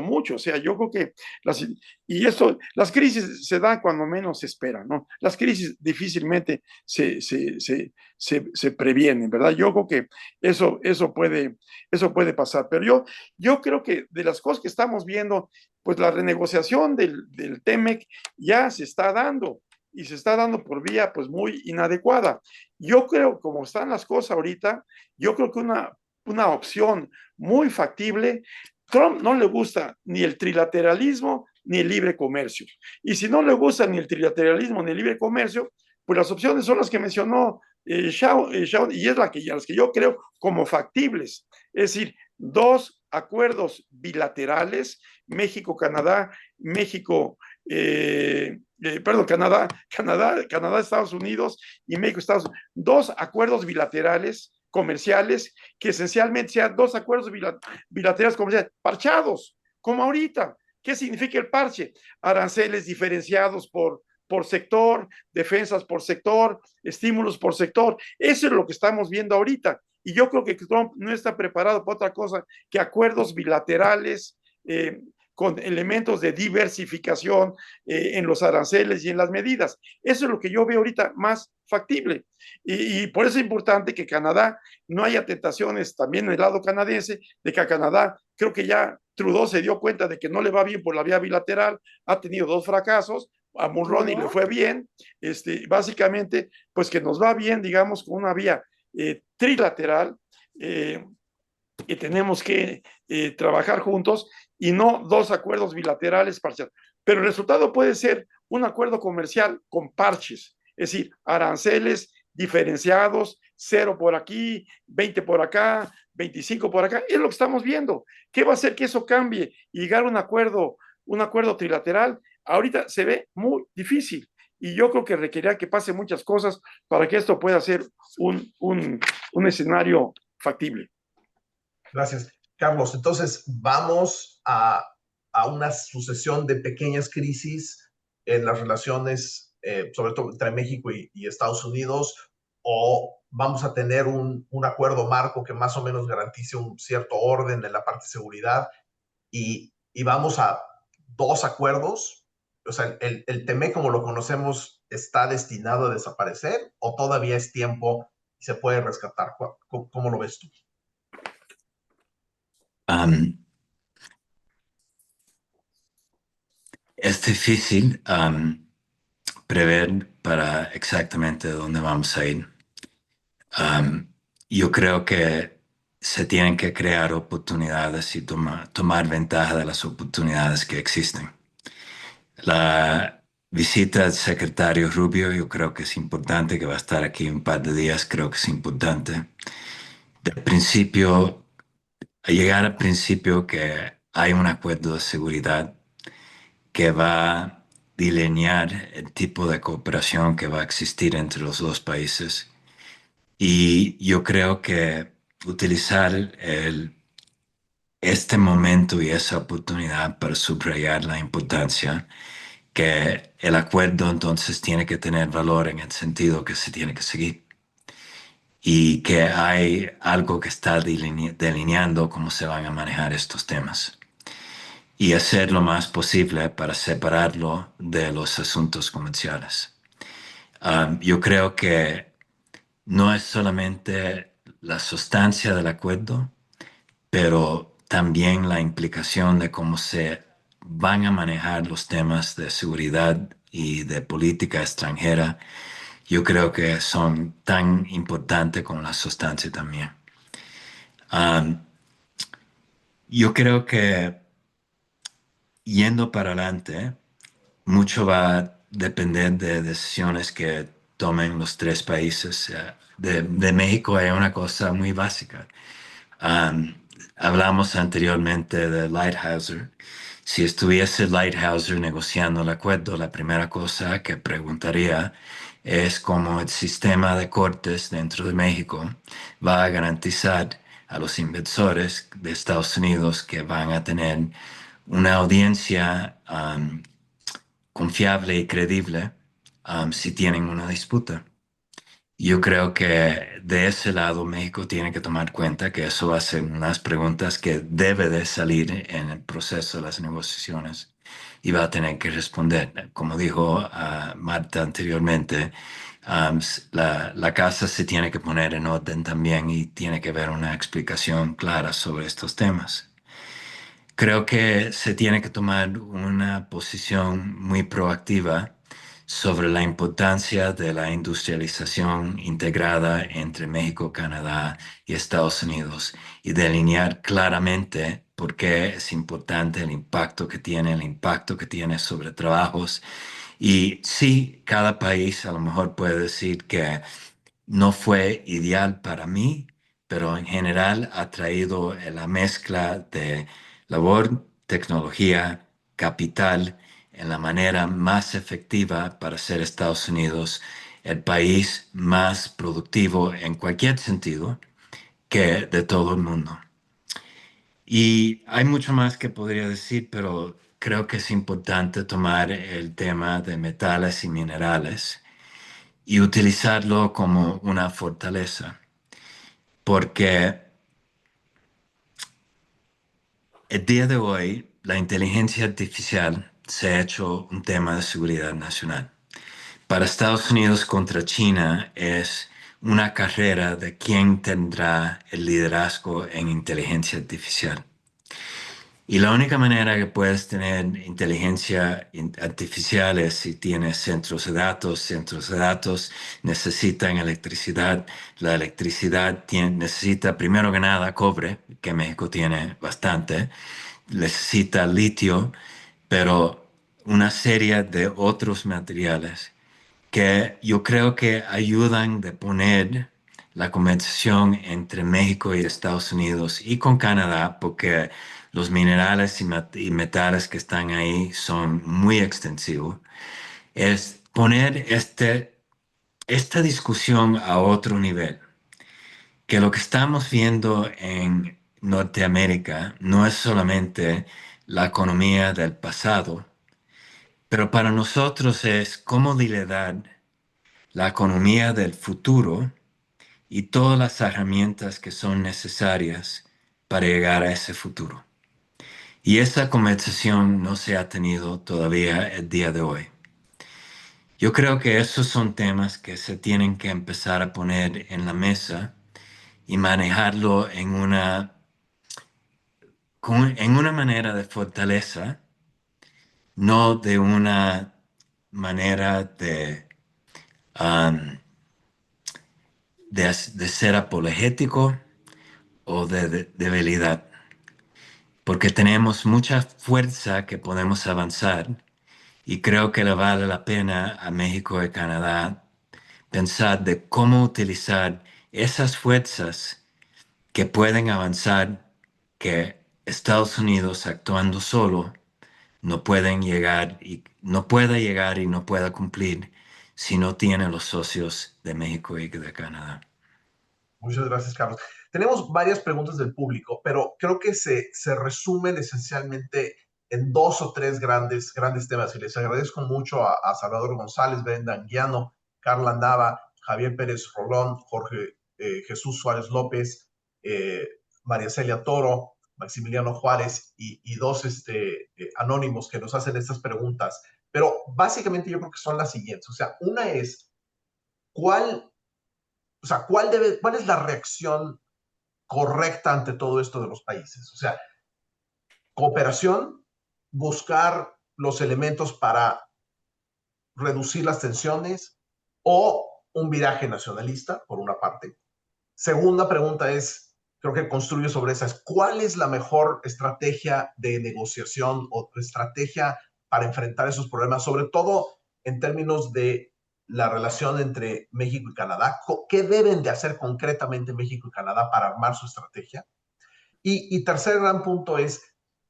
mucho. O sea, yo creo que las crisis se dan cuando menos se esperan, ¿no? Las crisis difícilmente se previenen, ¿verdad? Yo creo que eso puede pasar. Pero yo creo que de las cosas que estamos viendo, pues la renegociación del TEMEC ya se está dando, y se está dando por vía pues muy inadecuada. Yo creo, como están las cosas ahorita, yo creo que una opción muy factible, Trump no le gusta ni el trilateralismo ni el libre comercio. Y si no le gusta ni el trilateralismo ni el libre comercio, pues las opciones son las que mencionó Shaun, y es las que yo creo como factibles. Es decir, 2 acuerdos bilaterales, México-Canadá, Canadá, Estados Unidos y México, Estados Unidos. 2 acuerdos bilaterales comerciales que esencialmente sean 2 acuerdos bilaterales comerciales parchados, como ahorita. ¿Qué significa el parche? Aranceles diferenciados por sector, defensas por sector, estímulos por sector. Eso es lo que estamos viendo ahorita. Y yo creo que Trump no está preparado para otra cosa que acuerdos bilaterales con elementos de diversificación en los aranceles y en las medidas. Eso es lo que yo veo ahorita más factible. Y por eso es importante que Canadá no haya tentaciones también en el lado canadiense, de que a Canadá, creo que ya Trudeau se dio cuenta de que no le va bien por la vía bilateral, ha tenido 2 fracasos, a Mulroney le fue bien, básicamente, pues que nos va bien, digamos, con una vía trilateral, y tenemos que trabajar juntos y no 2 acuerdos bilaterales parciales. Pero el resultado puede ser un acuerdo comercial con parches, es decir, aranceles diferenciados, 0 por aquí, 20 por acá, 25 por acá, es lo que estamos viendo. ¿Qué va a hacer que eso cambie y llegar a un acuerdo trilateral? Ahorita se ve muy difícil, y yo creo que requerirá que pase muchas cosas para que esto pueda ser un escenario factible. Gracias, Carlos. Entonces, vamos a una sucesión de pequeñas crisis en las relaciones, sobre todo entre México y Estados Unidos, o vamos a tener un acuerdo marco que más o menos garantice un cierto orden en la parte de seguridad, y vamos a 2 acuerdos. O sea, el TEMEC como lo conocemos está destinado a desaparecer, o todavía es tiempo y se puede rescatar. ¿Cómo lo ves tú? Es difícil prever para exactamente dónde vamos a ir. Yo creo que se tienen que crear oportunidades y tomar ventaja de las oportunidades que existen. La visita del secretario Rubio, yo creo que es importante, que va a estar aquí un par de días, creo que es importante. Del principio, llegar al principio que hay un acuerdo de seguridad que va a delinear el tipo de cooperación que va a existir entre los 2 países. Y yo creo que utilizar este momento y esa oportunidad para subrayar la importancia que el acuerdo entonces tiene que tener valor en el sentido que se tiene que seguir, y que hay algo que está delineando cómo se van a manejar estos temas. y hacer lo más posible para separarlo de los asuntos comerciales. Yo creo que no es solamente la sustancia del acuerdo, pero también la implicación de cómo se van a manejar los temas de seguridad y de política extranjera. Yo creo que son tan importantes como la sustancia también. Yo creo que yendo para adelante, mucho va a depender de decisiones que tomen los tres países. De México hay una cosa muy básica. Um, Hablamos anteriormente de Lighthizer. Si estuviese Lighthizer negociando el acuerdo, la primera cosa que preguntaría es cómo el sistema de cortes dentro de México va a garantizar a los inversores de Estados Unidos que van a tener una audiencia confiable y creíble si tienen una disputa. Yo creo que de ese lado México tiene que tomar cuenta que eso va a ser unas preguntas que debe de salir en el proceso de las negociaciones y va a tener que responder. Como dijo Marta anteriormente, la casa se tiene que poner en orden también y tiene que haber una explicación clara sobre estos temas. Creo que se tiene que tomar una posición muy proactiva sobre la importancia de la industrialización integrada entre México, Canadá y Estados Unidos y delinear claramente por qué es importante el impacto que tiene sobre trabajos. Y sí, cada país a lo mejor puede decir que no fue ideal para mí, pero en general ha traído la mezcla de labor, tecnología, capital en la manera más efectiva para ser Estados Unidos el país más productivo en cualquier sentido que de todo el mundo. Y hay mucho más que podría decir, pero creo que es importante tomar el tema de metales y minerales y utilizarlo como una fortaleza, porque el día de hoy la inteligencia artificial se ha hecho un tema de seguridad nacional. Para Estados Unidos contra China es una carrera de quién tendrá el liderazgo en inteligencia artificial. Y la única manera que puedes tener inteligencia artificial es si tienes centros de datos. Centros de datos necesitan electricidad. La electricidad necesita, primero que nada, cobre, que México tiene bastante. Necesita litio, pero una serie de otros materiales que yo creo que ayudan de poner la conversación entre México y Estados Unidos y con Canadá, porque los minerales y metales que están ahí son muy extensivos, es poner esta discusión a otro nivel, que lo que estamos viendo en Norteamérica no es solamente la economía del pasado, pero para nosotros es cómo liderar la economía del futuro y todas las herramientas que son necesarias para llegar a ese futuro. Y esa conversación no se ha tenido todavía el día de hoy. Yo creo que esos son temas que se tienen que empezar a poner en la mesa y manejarlo en una manera de fortaleza, no de una manera um, de ser apologético o de debilidad, porque tenemos mucha fuerza que podemos avanzar y creo que le vale la pena a México y Canadá pensar de cómo utilizar esas fuerzas que pueden avanzar, que Estados Unidos actuando solo no pueden llegar y no puede llegar y no pueda cumplir si no tiene los socios de México y de Canadá. Muchas gracias, Carlos. Tenemos varias preguntas del público, pero creo que se resumen esencialmente en dos o tres grandes temas. Y les agradezco mucho a Salvador González, Brenda Anguiano, Carla Nava, Javier Pérez Rolón, Jorge Jesús Suárez López, María Celia Toro, Maximiliano Juárez y dos anónimos que nos hacen estas preguntas, pero básicamente yo creo que son las siguientes. O sea, una es, ¿cuál es la reacción correcta ante todo esto de los países? O sea, cooperación, buscar los elementos para reducir las tensiones o un viraje nacionalista, por una parte. Segunda pregunta es, creo que construye sobre esa, es ¿cuál es la mejor estrategia de negociación o estrategia para enfrentar esos problemas, sobre todo en términos de la relación entre México y Canadá? ¿Qué deben de hacer concretamente México y Canadá para armar su estrategia? Y tercer gran punto es,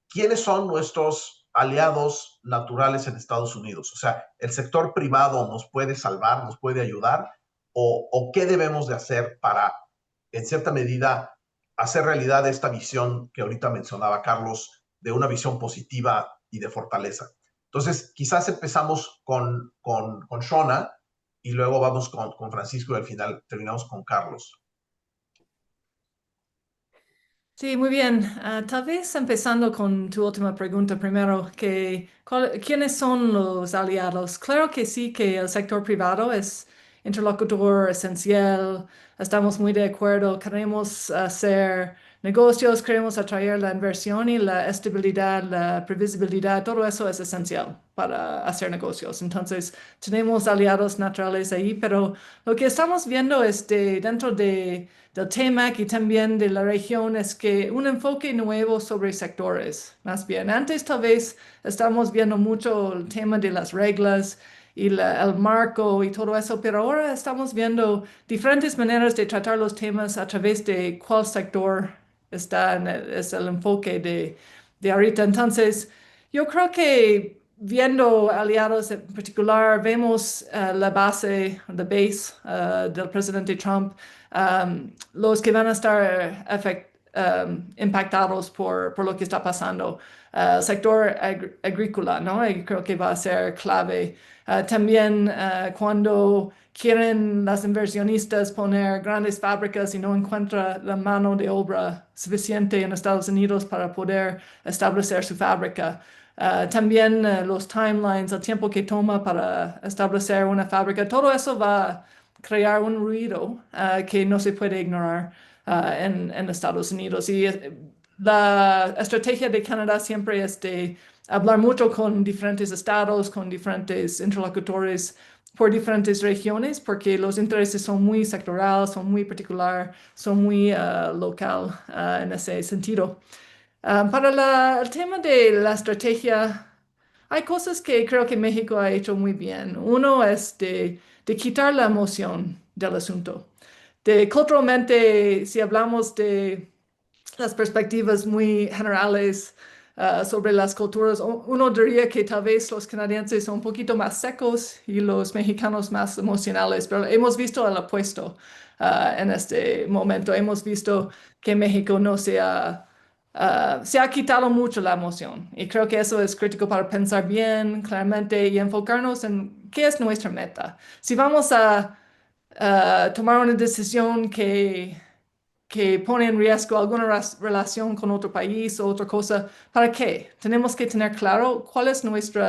¿quiénes son nuestros aliados naturales en Estados Unidos? O sea, ¿el sector privado nos puede salvar, nos puede ayudar? ¿O qué debemos de hacer para, en cierta medida, hacer realidad esta visión que ahorita mencionaba Carlos, de una visión positiva y de fortaleza? Entonces, quizás empezamos con Shona y luego vamos con Francisco y al final terminamos con Carlos. Sí, muy bien. Tal vez empezando con tu última pregunta primero, ¿quiénes son los aliados? Claro que sí, que el sector privado es interlocutor esencial, estamos muy de acuerdo, queremos hacer negocios, queremos atraer la inversión y la estabilidad, la previsibilidad, todo eso es esencial para hacer negocios. Entonces, tenemos aliados naturales ahí, pero lo que estamos viendo es dentro del TEMEC y también de la región es que un enfoque nuevo sobre sectores, más bien. Antes tal vez estamos viendo mucho el tema de las reglas y el marco y todo eso, pero ahora estamos viendo diferentes maneras de tratar los temas a través de cuál sector es el enfoque de ahorita. Entonces, yo creo que viendo aliados en particular, vemos la base del presidente Trump, los que van a estar impactados por lo que está pasando. El sector agrícola, ¿no? Y creo que va a ser clave. También cuando quieren las inversionistas poner grandes fábricas y no encuentran la mano de obra suficiente en Estados Unidos para poder establecer su fábrica. También los timelines, el tiempo que toma para establecer una fábrica, todo eso va a crear un ruido que no se puede ignorar en Estados Unidos. Y la estrategia de Canadá siempre es de hablar mucho con diferentes estados, con diferentes interlocutores por diferentes regiones, porque los intereses son muy sectorales, son muy particulares, son muy local en ese sentido. Para el tema de la estrategia, hay cosas que creo que México ha hecho muy bien. Uno es de quitar la emoción del asunto. Culturalmente, si hablamos de las perspectivas muy generales sobre las culturas, uno diría que tal vez los canadienses son un poquito más secos y los mexicanos más emocionales, pero hemos visto el opuesto en este momento. Hemos visto que México no se ha quitado mucho la emoción y creo que eso es crítico para pensar bien, claramente y enfocarnos en qué es nuestra meta. Si vamos a tomar una decisión que pone en riesgo alguna relación con otro país o otra cosa, ¿para qué? Tenemos que tener claro cuál es nuestro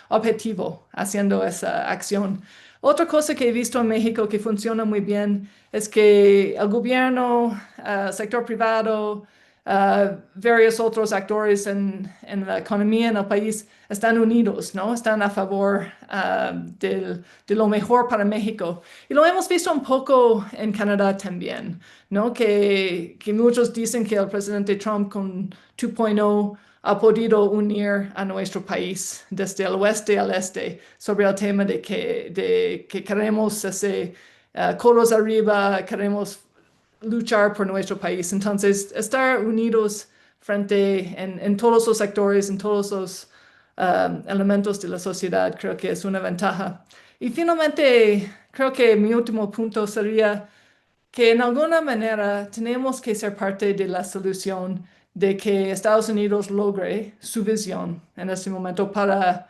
objetivo haciendo esa acción. Otra cosa que he visto en México que funciona muy bien es que el gobierno, sector privado, varios otros actores en la economía en el país están unidos, ¿no? Están a favor de lo mejor para México. Y lo hemos visto un poco en Canadá también, ¿no? Que muchos dicen que el presidente Trump con 2.0 ha podido unir a nuestro país desde el oeste al este sobre el tema de que queremos codos arriba, queremos luchar por nuestro país. Entonces, estar unidos frente en todos los sectores, en todos los elementos de la sociedad, creo que es una ventaja. Y finalmente, creo que mi último punto sería que en alguna manera tenemos que ser parte de la solución de que Estados Unidos logre su visión en este momento para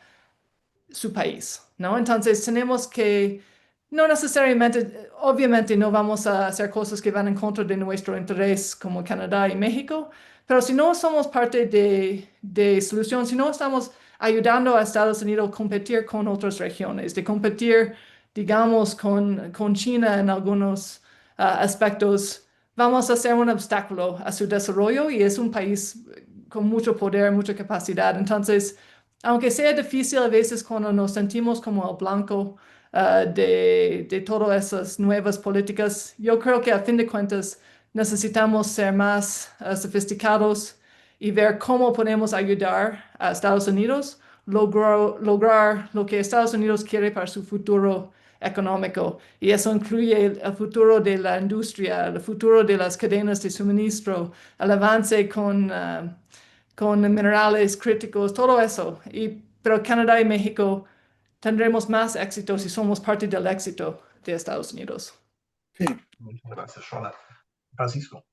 su país, ¿no? Entonces tenemos que, no necesariamente, obviamente no vamos a hacer cosas que van en contra de nuestro interés como Canadá y México, Pero si no somos parte de solución, si no estamos ayudando a Estados Unidos a competir con otras regiones, de competir, digamos, con China en algunos aspectos, vamos a ser un obstáculo a su desarrollo y es un país con mucho poder, mucha capacidad. Entonces, aunque sea difícil a veces cuando nos sentimos como el blanco de todas esas nuevas políticas, yo creo que a fin de cuentas necesitamos ser más sofisticados y ver cómo podemos ayudar a Estados Unidos lograr lo que Estados Unidos quiere para su futuro económico. Y eso incluye el futuro de la industria, el futuro de las cadenas de suministro, el avance con minerales críticos, todo eso. Pero Canadá y México tendremos más éxito si somos parte del éxito de Estados Unidos. Sí. Muchas gracias, Shona. Francisco.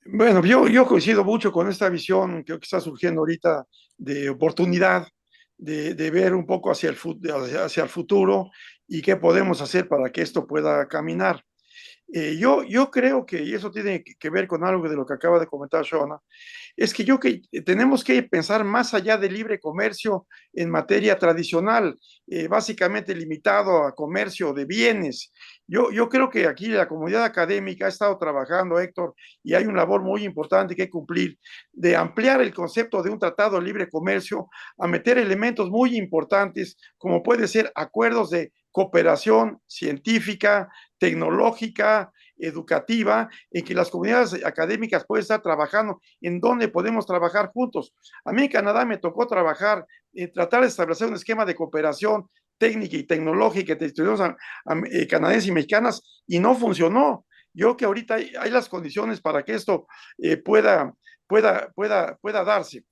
Bueno, yo coincido mucho con esta visión que está surgiendo ahorita de oportunidad, de ver un poco hacia el futuro y qué podemos hacer para que esto pueda caminar. Yo creo que, y eso tiene que ver con algo de lo que acaba de comentar Shona, es que tenemos que pensar más allá del libre comercio en materia tradicional, básicamente limitado a comercio de bienes. Yo creo que aquí la comunidad académica ha estado trabajando, Héctor, y hay una labor muy importante que cumplir, de ampliar el concepto de un tratado de libre comercio a meter elementos muy importantes, como puede ser acuerdos de cooperación científica, tecnológica, educativa, en que las comunidades académicas pueden estar trabajando, en donde podemos trabajar juntos. A mí en Canadá me tocó trabajar, tratar de establecer un esquema de cooperación técnica y tecnológica entre instituciones canadienses y mexicanas, y no funcionó. Yo que ahorita hay las condiciones para que esto pueda darse.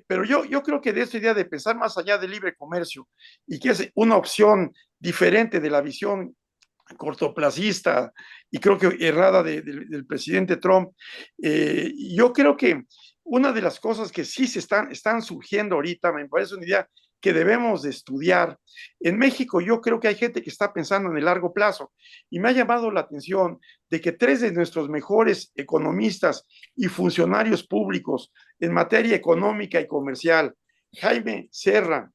Pero yo creo que de esta idea de pensar más allá del libre comercio y que es una opción diferente de la visión cortoplacista y creo que errada del presidente Trump, yo creo que una de las cosas que sí están surgiendo ahorita, me parece una idea que debemos de estudiar. En México yo creo que hay gente que está pensando en el largo plazo y me ha llamado la atención de que 3 de nuestros mejores economistas y funcionarios públicos en materia económica y comercial, Jaime Serra,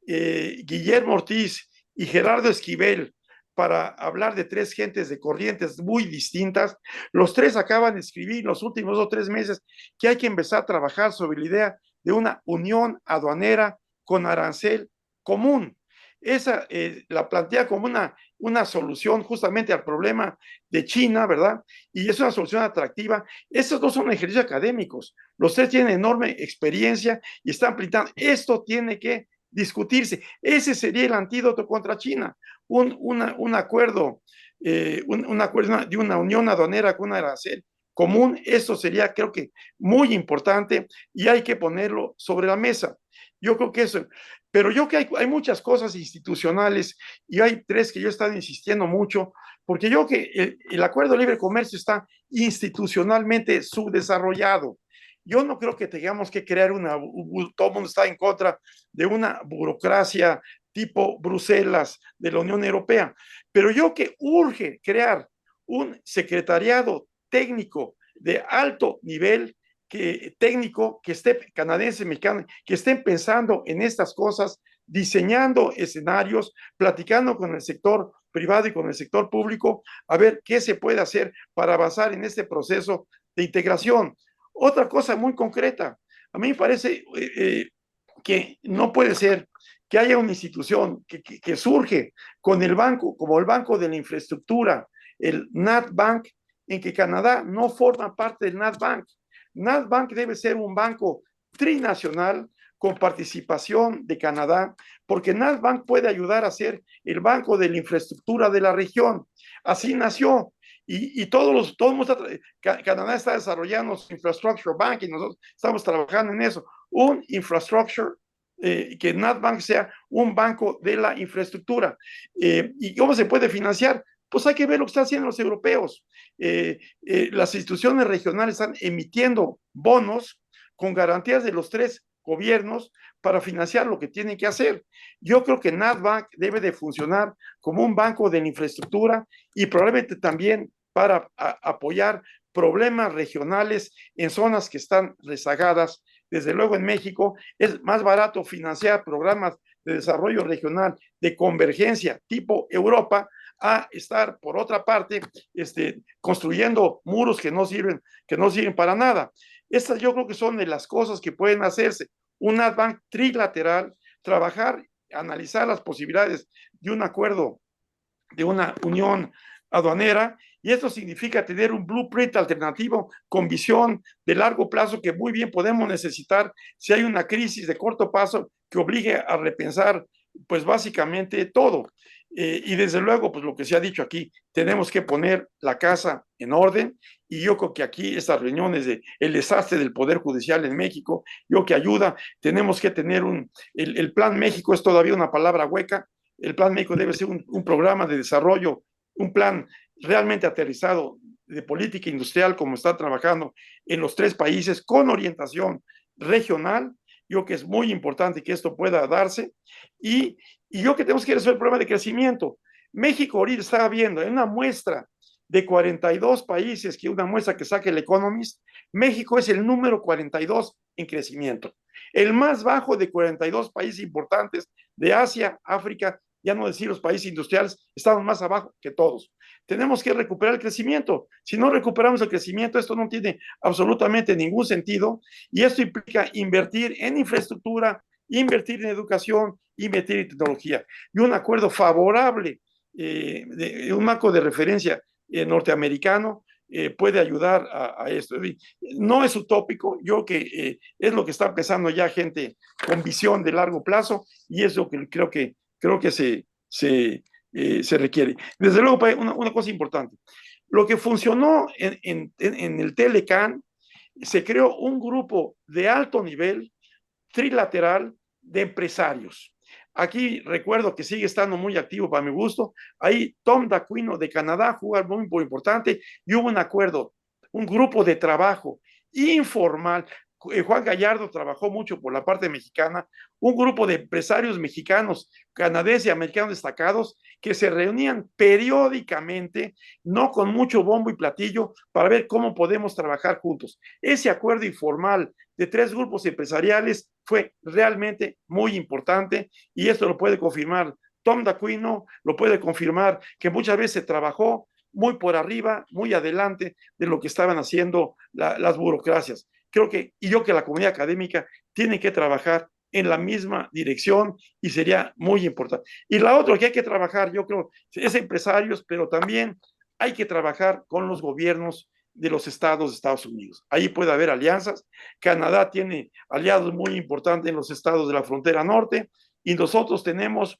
Guillermo Ortiz y Gerardo Esquivel, para hablar de 3 gentes de corrientes muy distintas, los 3 acaban de escribir los últimos 2 o 3 meses que hay que empezar a trabajar sobre la idea de una unión aduanera con arancel común. Esa la plantea como una solución justamente al problema de China, ¿verdad? Y es una solución atractiva. Estos 2 son ejercicios académicos. Los 3 tienen enorme experiencia y están planteando, esto tiene que discutirse. Ese sería el antídoto contra China. Un acuerdo de una unión aduanera con un arancel común. Esto sería, creo que, muy importante y hay que ponerlo sobre la mesa. Yo creo que eso, pero yo creo que hay muchas cosas institucionales y hay 3 que yo he estado insistiendo mucho, porque yo creo que el acuerdo de libre comercio está institucionalmente subdesarrollado. Yo no creo que tengamos que crear todo el mundo está en contra de una burocracia tipo Bruselas de la Unión Europea, pero yo que urge crear un secretariado técnico de alto nivel técnico que esté canadiense, mexicano, que estén pensando en estas cosas, diseñando escenarios, platicando con el sector privado y con el sector público, a ver qué se puede hacer para avanzar en este proceso de integración. Otra cosa muy concreta, a mí me parece que no puede ser que haya una institución que surge con el banco, como el Banco de la Infraestructura, el NatBank, en que Canadá no forma parte del NatBank. NatBank debe ser un banco trinacional con participación de Canadá, porque NatBank puede ayudar a ser el banco de la infraestructura de la región. Así nació. Y Canadá está desarrollando su infrastructure bank y nosotros estamos trabajando en eso. Un infrastructure, que NatBank sea un banco de la infraestructura. ¿Y cómo se puede financiar? Pues hay que ver lo que están haciendo los europeos. Las instituciones regionales están emitiendo bonos con garantías de los 3 gobiernos para financiar lo que tienen que hacer. Yo creo que NatBank debe de funcionar como un banco de la infraestructura y probablemente también para apoyar problemas regionales en zonas que están rezagadas. Desde luego en México es más barato financiar programas de desarrollo regional, de convergencia tipo Europa, a estar por otra parte construyendo muros que no sirven para nada. Estas yo creo que son de las cosas que pueden hacerse. Un advance trilateral, trabajar, analizar las posibilidades de un acuerdo, de una unión aduanera, y esto significa tener un blueprint alternativo con visión de largo plazo que muy bien podemos necesitar si hay una crisis de corto plazo que obligue a repensar pues básicamente todo. Y desde luego, pues lo que se ha dicho aquí, tenemos que poner la casa en orden, y yo creo que aquí estas reuniones de el desastre del Poder Judicial en México, yo que ayuda, tenemos que tener el Plan México es todavía una palabra hueca. El Plan México debe ser un programa de desarrollo, un plan realmente aterrizado de política industrial, como está trabajando en los 3 países, con orientación regional. Yo creo que es muy importante que esto pueda darse, y yo que tenemos que resolver el problema de crecimiento. México ahorita está viendo en una muestra de 42 países, que una muestra que saque el Economist, México es el número 42 en crecimiento, el más bajo de 42 países importantes de Asia, África, ya no decir los países industriales, estamos más abajo que todos. Tenemos que recuperar el crecimiento. Si no recuperamos el crecimiento, esto no tiene absolutamente ningún sentido, y esto implica invertir en infraestructura, invertir en educación, invertir en tecnología. Y un acuerdo favorable, un marco de referencia norteamericano, puede ayudar a esto. No es utópico, yo que es lo que está pensando ya gente con visión de largo plazo, y es lo que creo que se requiere. Desde luego, una cosa importante, lo que funcionó en el Telecán, se creó un grupo de alto nivel trilateral de empresarios. Aquí recuerdo que sigue estando muy activo para mi gusto. Ahí Tom D'Aquino de Canadá jugó muy importante, y hubo un acuerdo, un grupo de trabajo informal. Juan Gallardo trabajó mucho por la parte mexicana, un grupo de empresarios mexicanos, canadienses y americanos destacados que se reunían periódicamente, no con mucho bombo y platillo, para ver cómo podemos trabajar juntos. Ese acuerdo informal de 3 grupos empresariales fue realmente muy importante, y esto lo puede confirmar Tom D'Aquino, lo puede confirmar que muchas veces se trabajó muy por arriba, muy adelante de lo que estaban haciendo las burocracias. Creo que la comunidad académica tiene que trabajar en la misma dirección, y sería muy importante. Y la otra que hay que trabajar, yo creo, es empresarios, pero también hay que trabajar con los gobiernos de los estados de Estados Unidos. Ahí puede haber alianzas. Canadá tiene aliados muy importantes en los estados de la frontera norte, y nosotros tenemos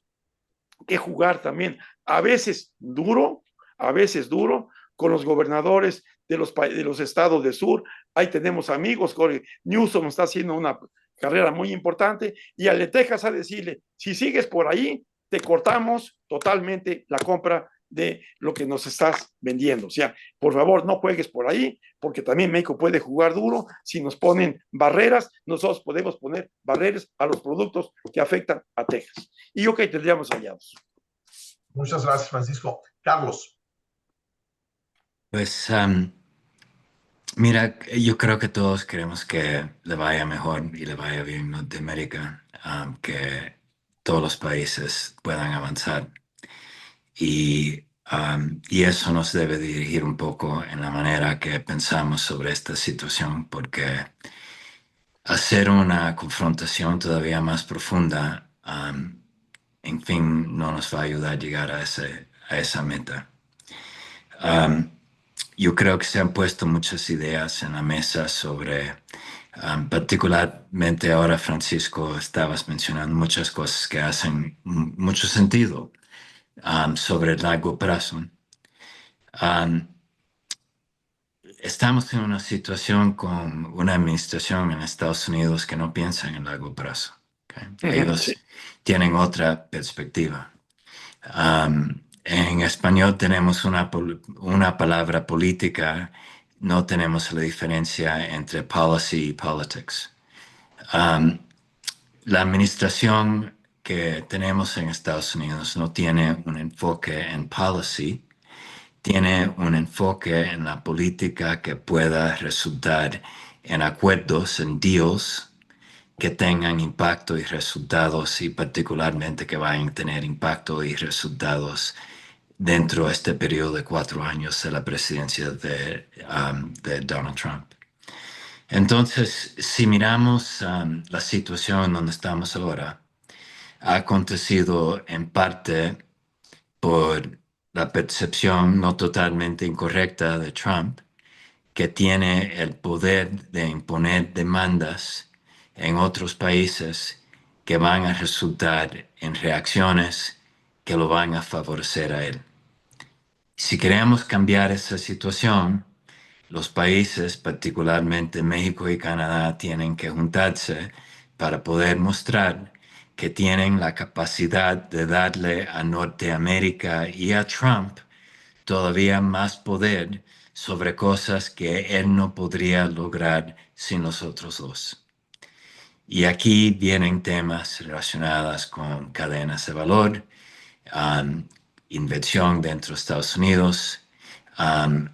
que jugar también, a veces duro, con los gobernadores de los estados del sur. Ahí tenemos amigos. Newsom está haciendo una carrera muy importante, y a Texas a decirle, si sigues por ahí, te cortamos totalmente la compra de lo que nos estás vendiendo. O sea, por favor, no juegues por ahí, porque también México puede jugar duro. Si nos ponen barreras, nosotros podemos poner barreras a los productos que afectan a Texas. Y yo que tendríamos aliados. Muchas gracias, Francisco. Carlos. Pues mira, yo creo que todos queremos que le vaya mejor y le vaya bien a Norteamérica, que todos los países puedan avanzar. Y eso nos debe dirigir un poco en la manera que pensamos sobre esta situación, porque hacer una confrontación todavía más profunda, en fin, no nos va a ayudar a llegar a esa meta. Yo creo que se han puesto muchas ideas en la mesa sobre, particularmente ahora, Francisco, estabas mencionando muchas cosas que hacen mucho sentido sobre el largo plazo. Estamos en una situación con una administración en Estados Unidos que no piensa en el largo plazo. ¿Okay? Ellos tienen otra perspectiva. En español tenemos una palabra política, no tenemos la diferencia entre policy y politics. La administración que tenemos en Estados Unidos no tiene un enfoque en policy, tiene un enfoque en la política que pueda resultar en acuerdos, en deals, que tengan impacto y resultados, y particularmente que vayan a tener impacto y resultados dentro de este periodo de 4 años de la presidencia de Donald Trump. Entonces, si miramos la situación donde estamos ahora, ha acontecido en parte por la percepción no totalmente incorrecta de Trump, que tiene el poder de imponer demandas en otros países que van a resultar en reacciones que lo van a favorecer a él. Si queremos cambiar esa situación, los países, particularmente México y Canadá, tienen que juntarse para poder mostrar que tienen la capacidad de darle a Norteamérica y a Trump todavía más poder sobre cosas que él no podría lograr sin los otros dos. Y aquí vienen temas relacionados con cadenas de valor, inversión dentro de Estados Unidos,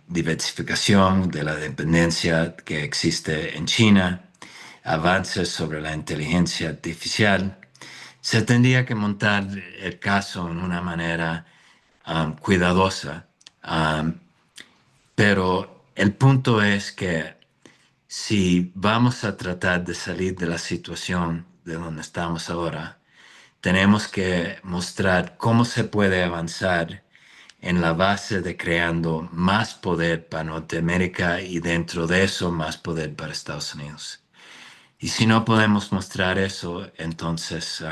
diversificación de la dependencia que existe en China, avances sobre la inteligencia artificial. Se tendría que montar el caso en una manera cuidadosa, pero el punto es que si vamos a tratar de salir de la situación de donde estamos ahora, tenemos que mostrar cómo se puede avanzar en la base de creando más poder para Norteamérica y dentro de eso más poder para Estados Unidos. Y si no podemos mostrar eso, entonces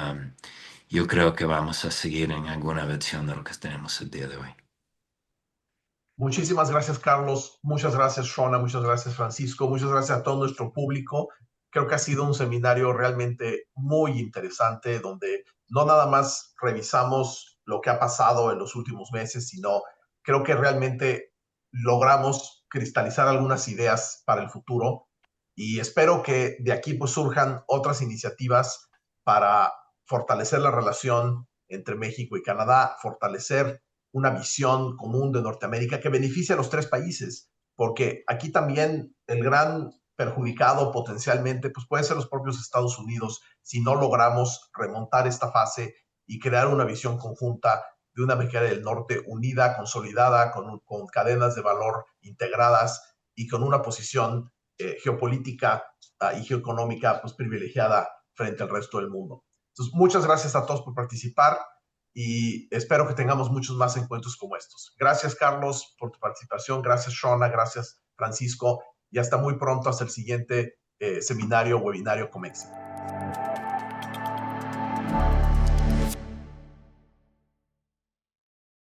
yo creo que vamos a seguir en alguna versión de lo que tenemos el día de hoy. Muchísimas gracias, Carlos. Muchas gracias, Shona. Muchas gracias, Francisco. Muchas gracias a todo nuestro público. Creo que ha sido un seminario realmente muy interesante, donde no nada más revisamos lo que ha pasado en los últimos meses, sino creo que realmente logramos cristalizar algunas ideas para el futuro, y espero que de aquí pues surjan otras iniciativas para fortalecer la relación entre México y Canadá, fortalecer una visión común de Norteamérica que beneficie a los 3 países, porque aquí también el gran perjudicado potencialmente pues puede ser los propios Estados Unidos si no logramos remontar esta fase y crear una visión conjunta de una América del Norte unida, consolidada, con cadenas de valor integradas y con una posición geopolítica y geoeconómica pues privilegiada frente al resto del mundo. Entonces, muchas gracias a todos por participar y espero que tengamos muchos más encuentros como estos. Gracias, Carlos, por tu participación. Gracias, Shona. Gracias, Francisco. Y hasta muy pronto, hasta el siguiente seminario o webinario Comexi.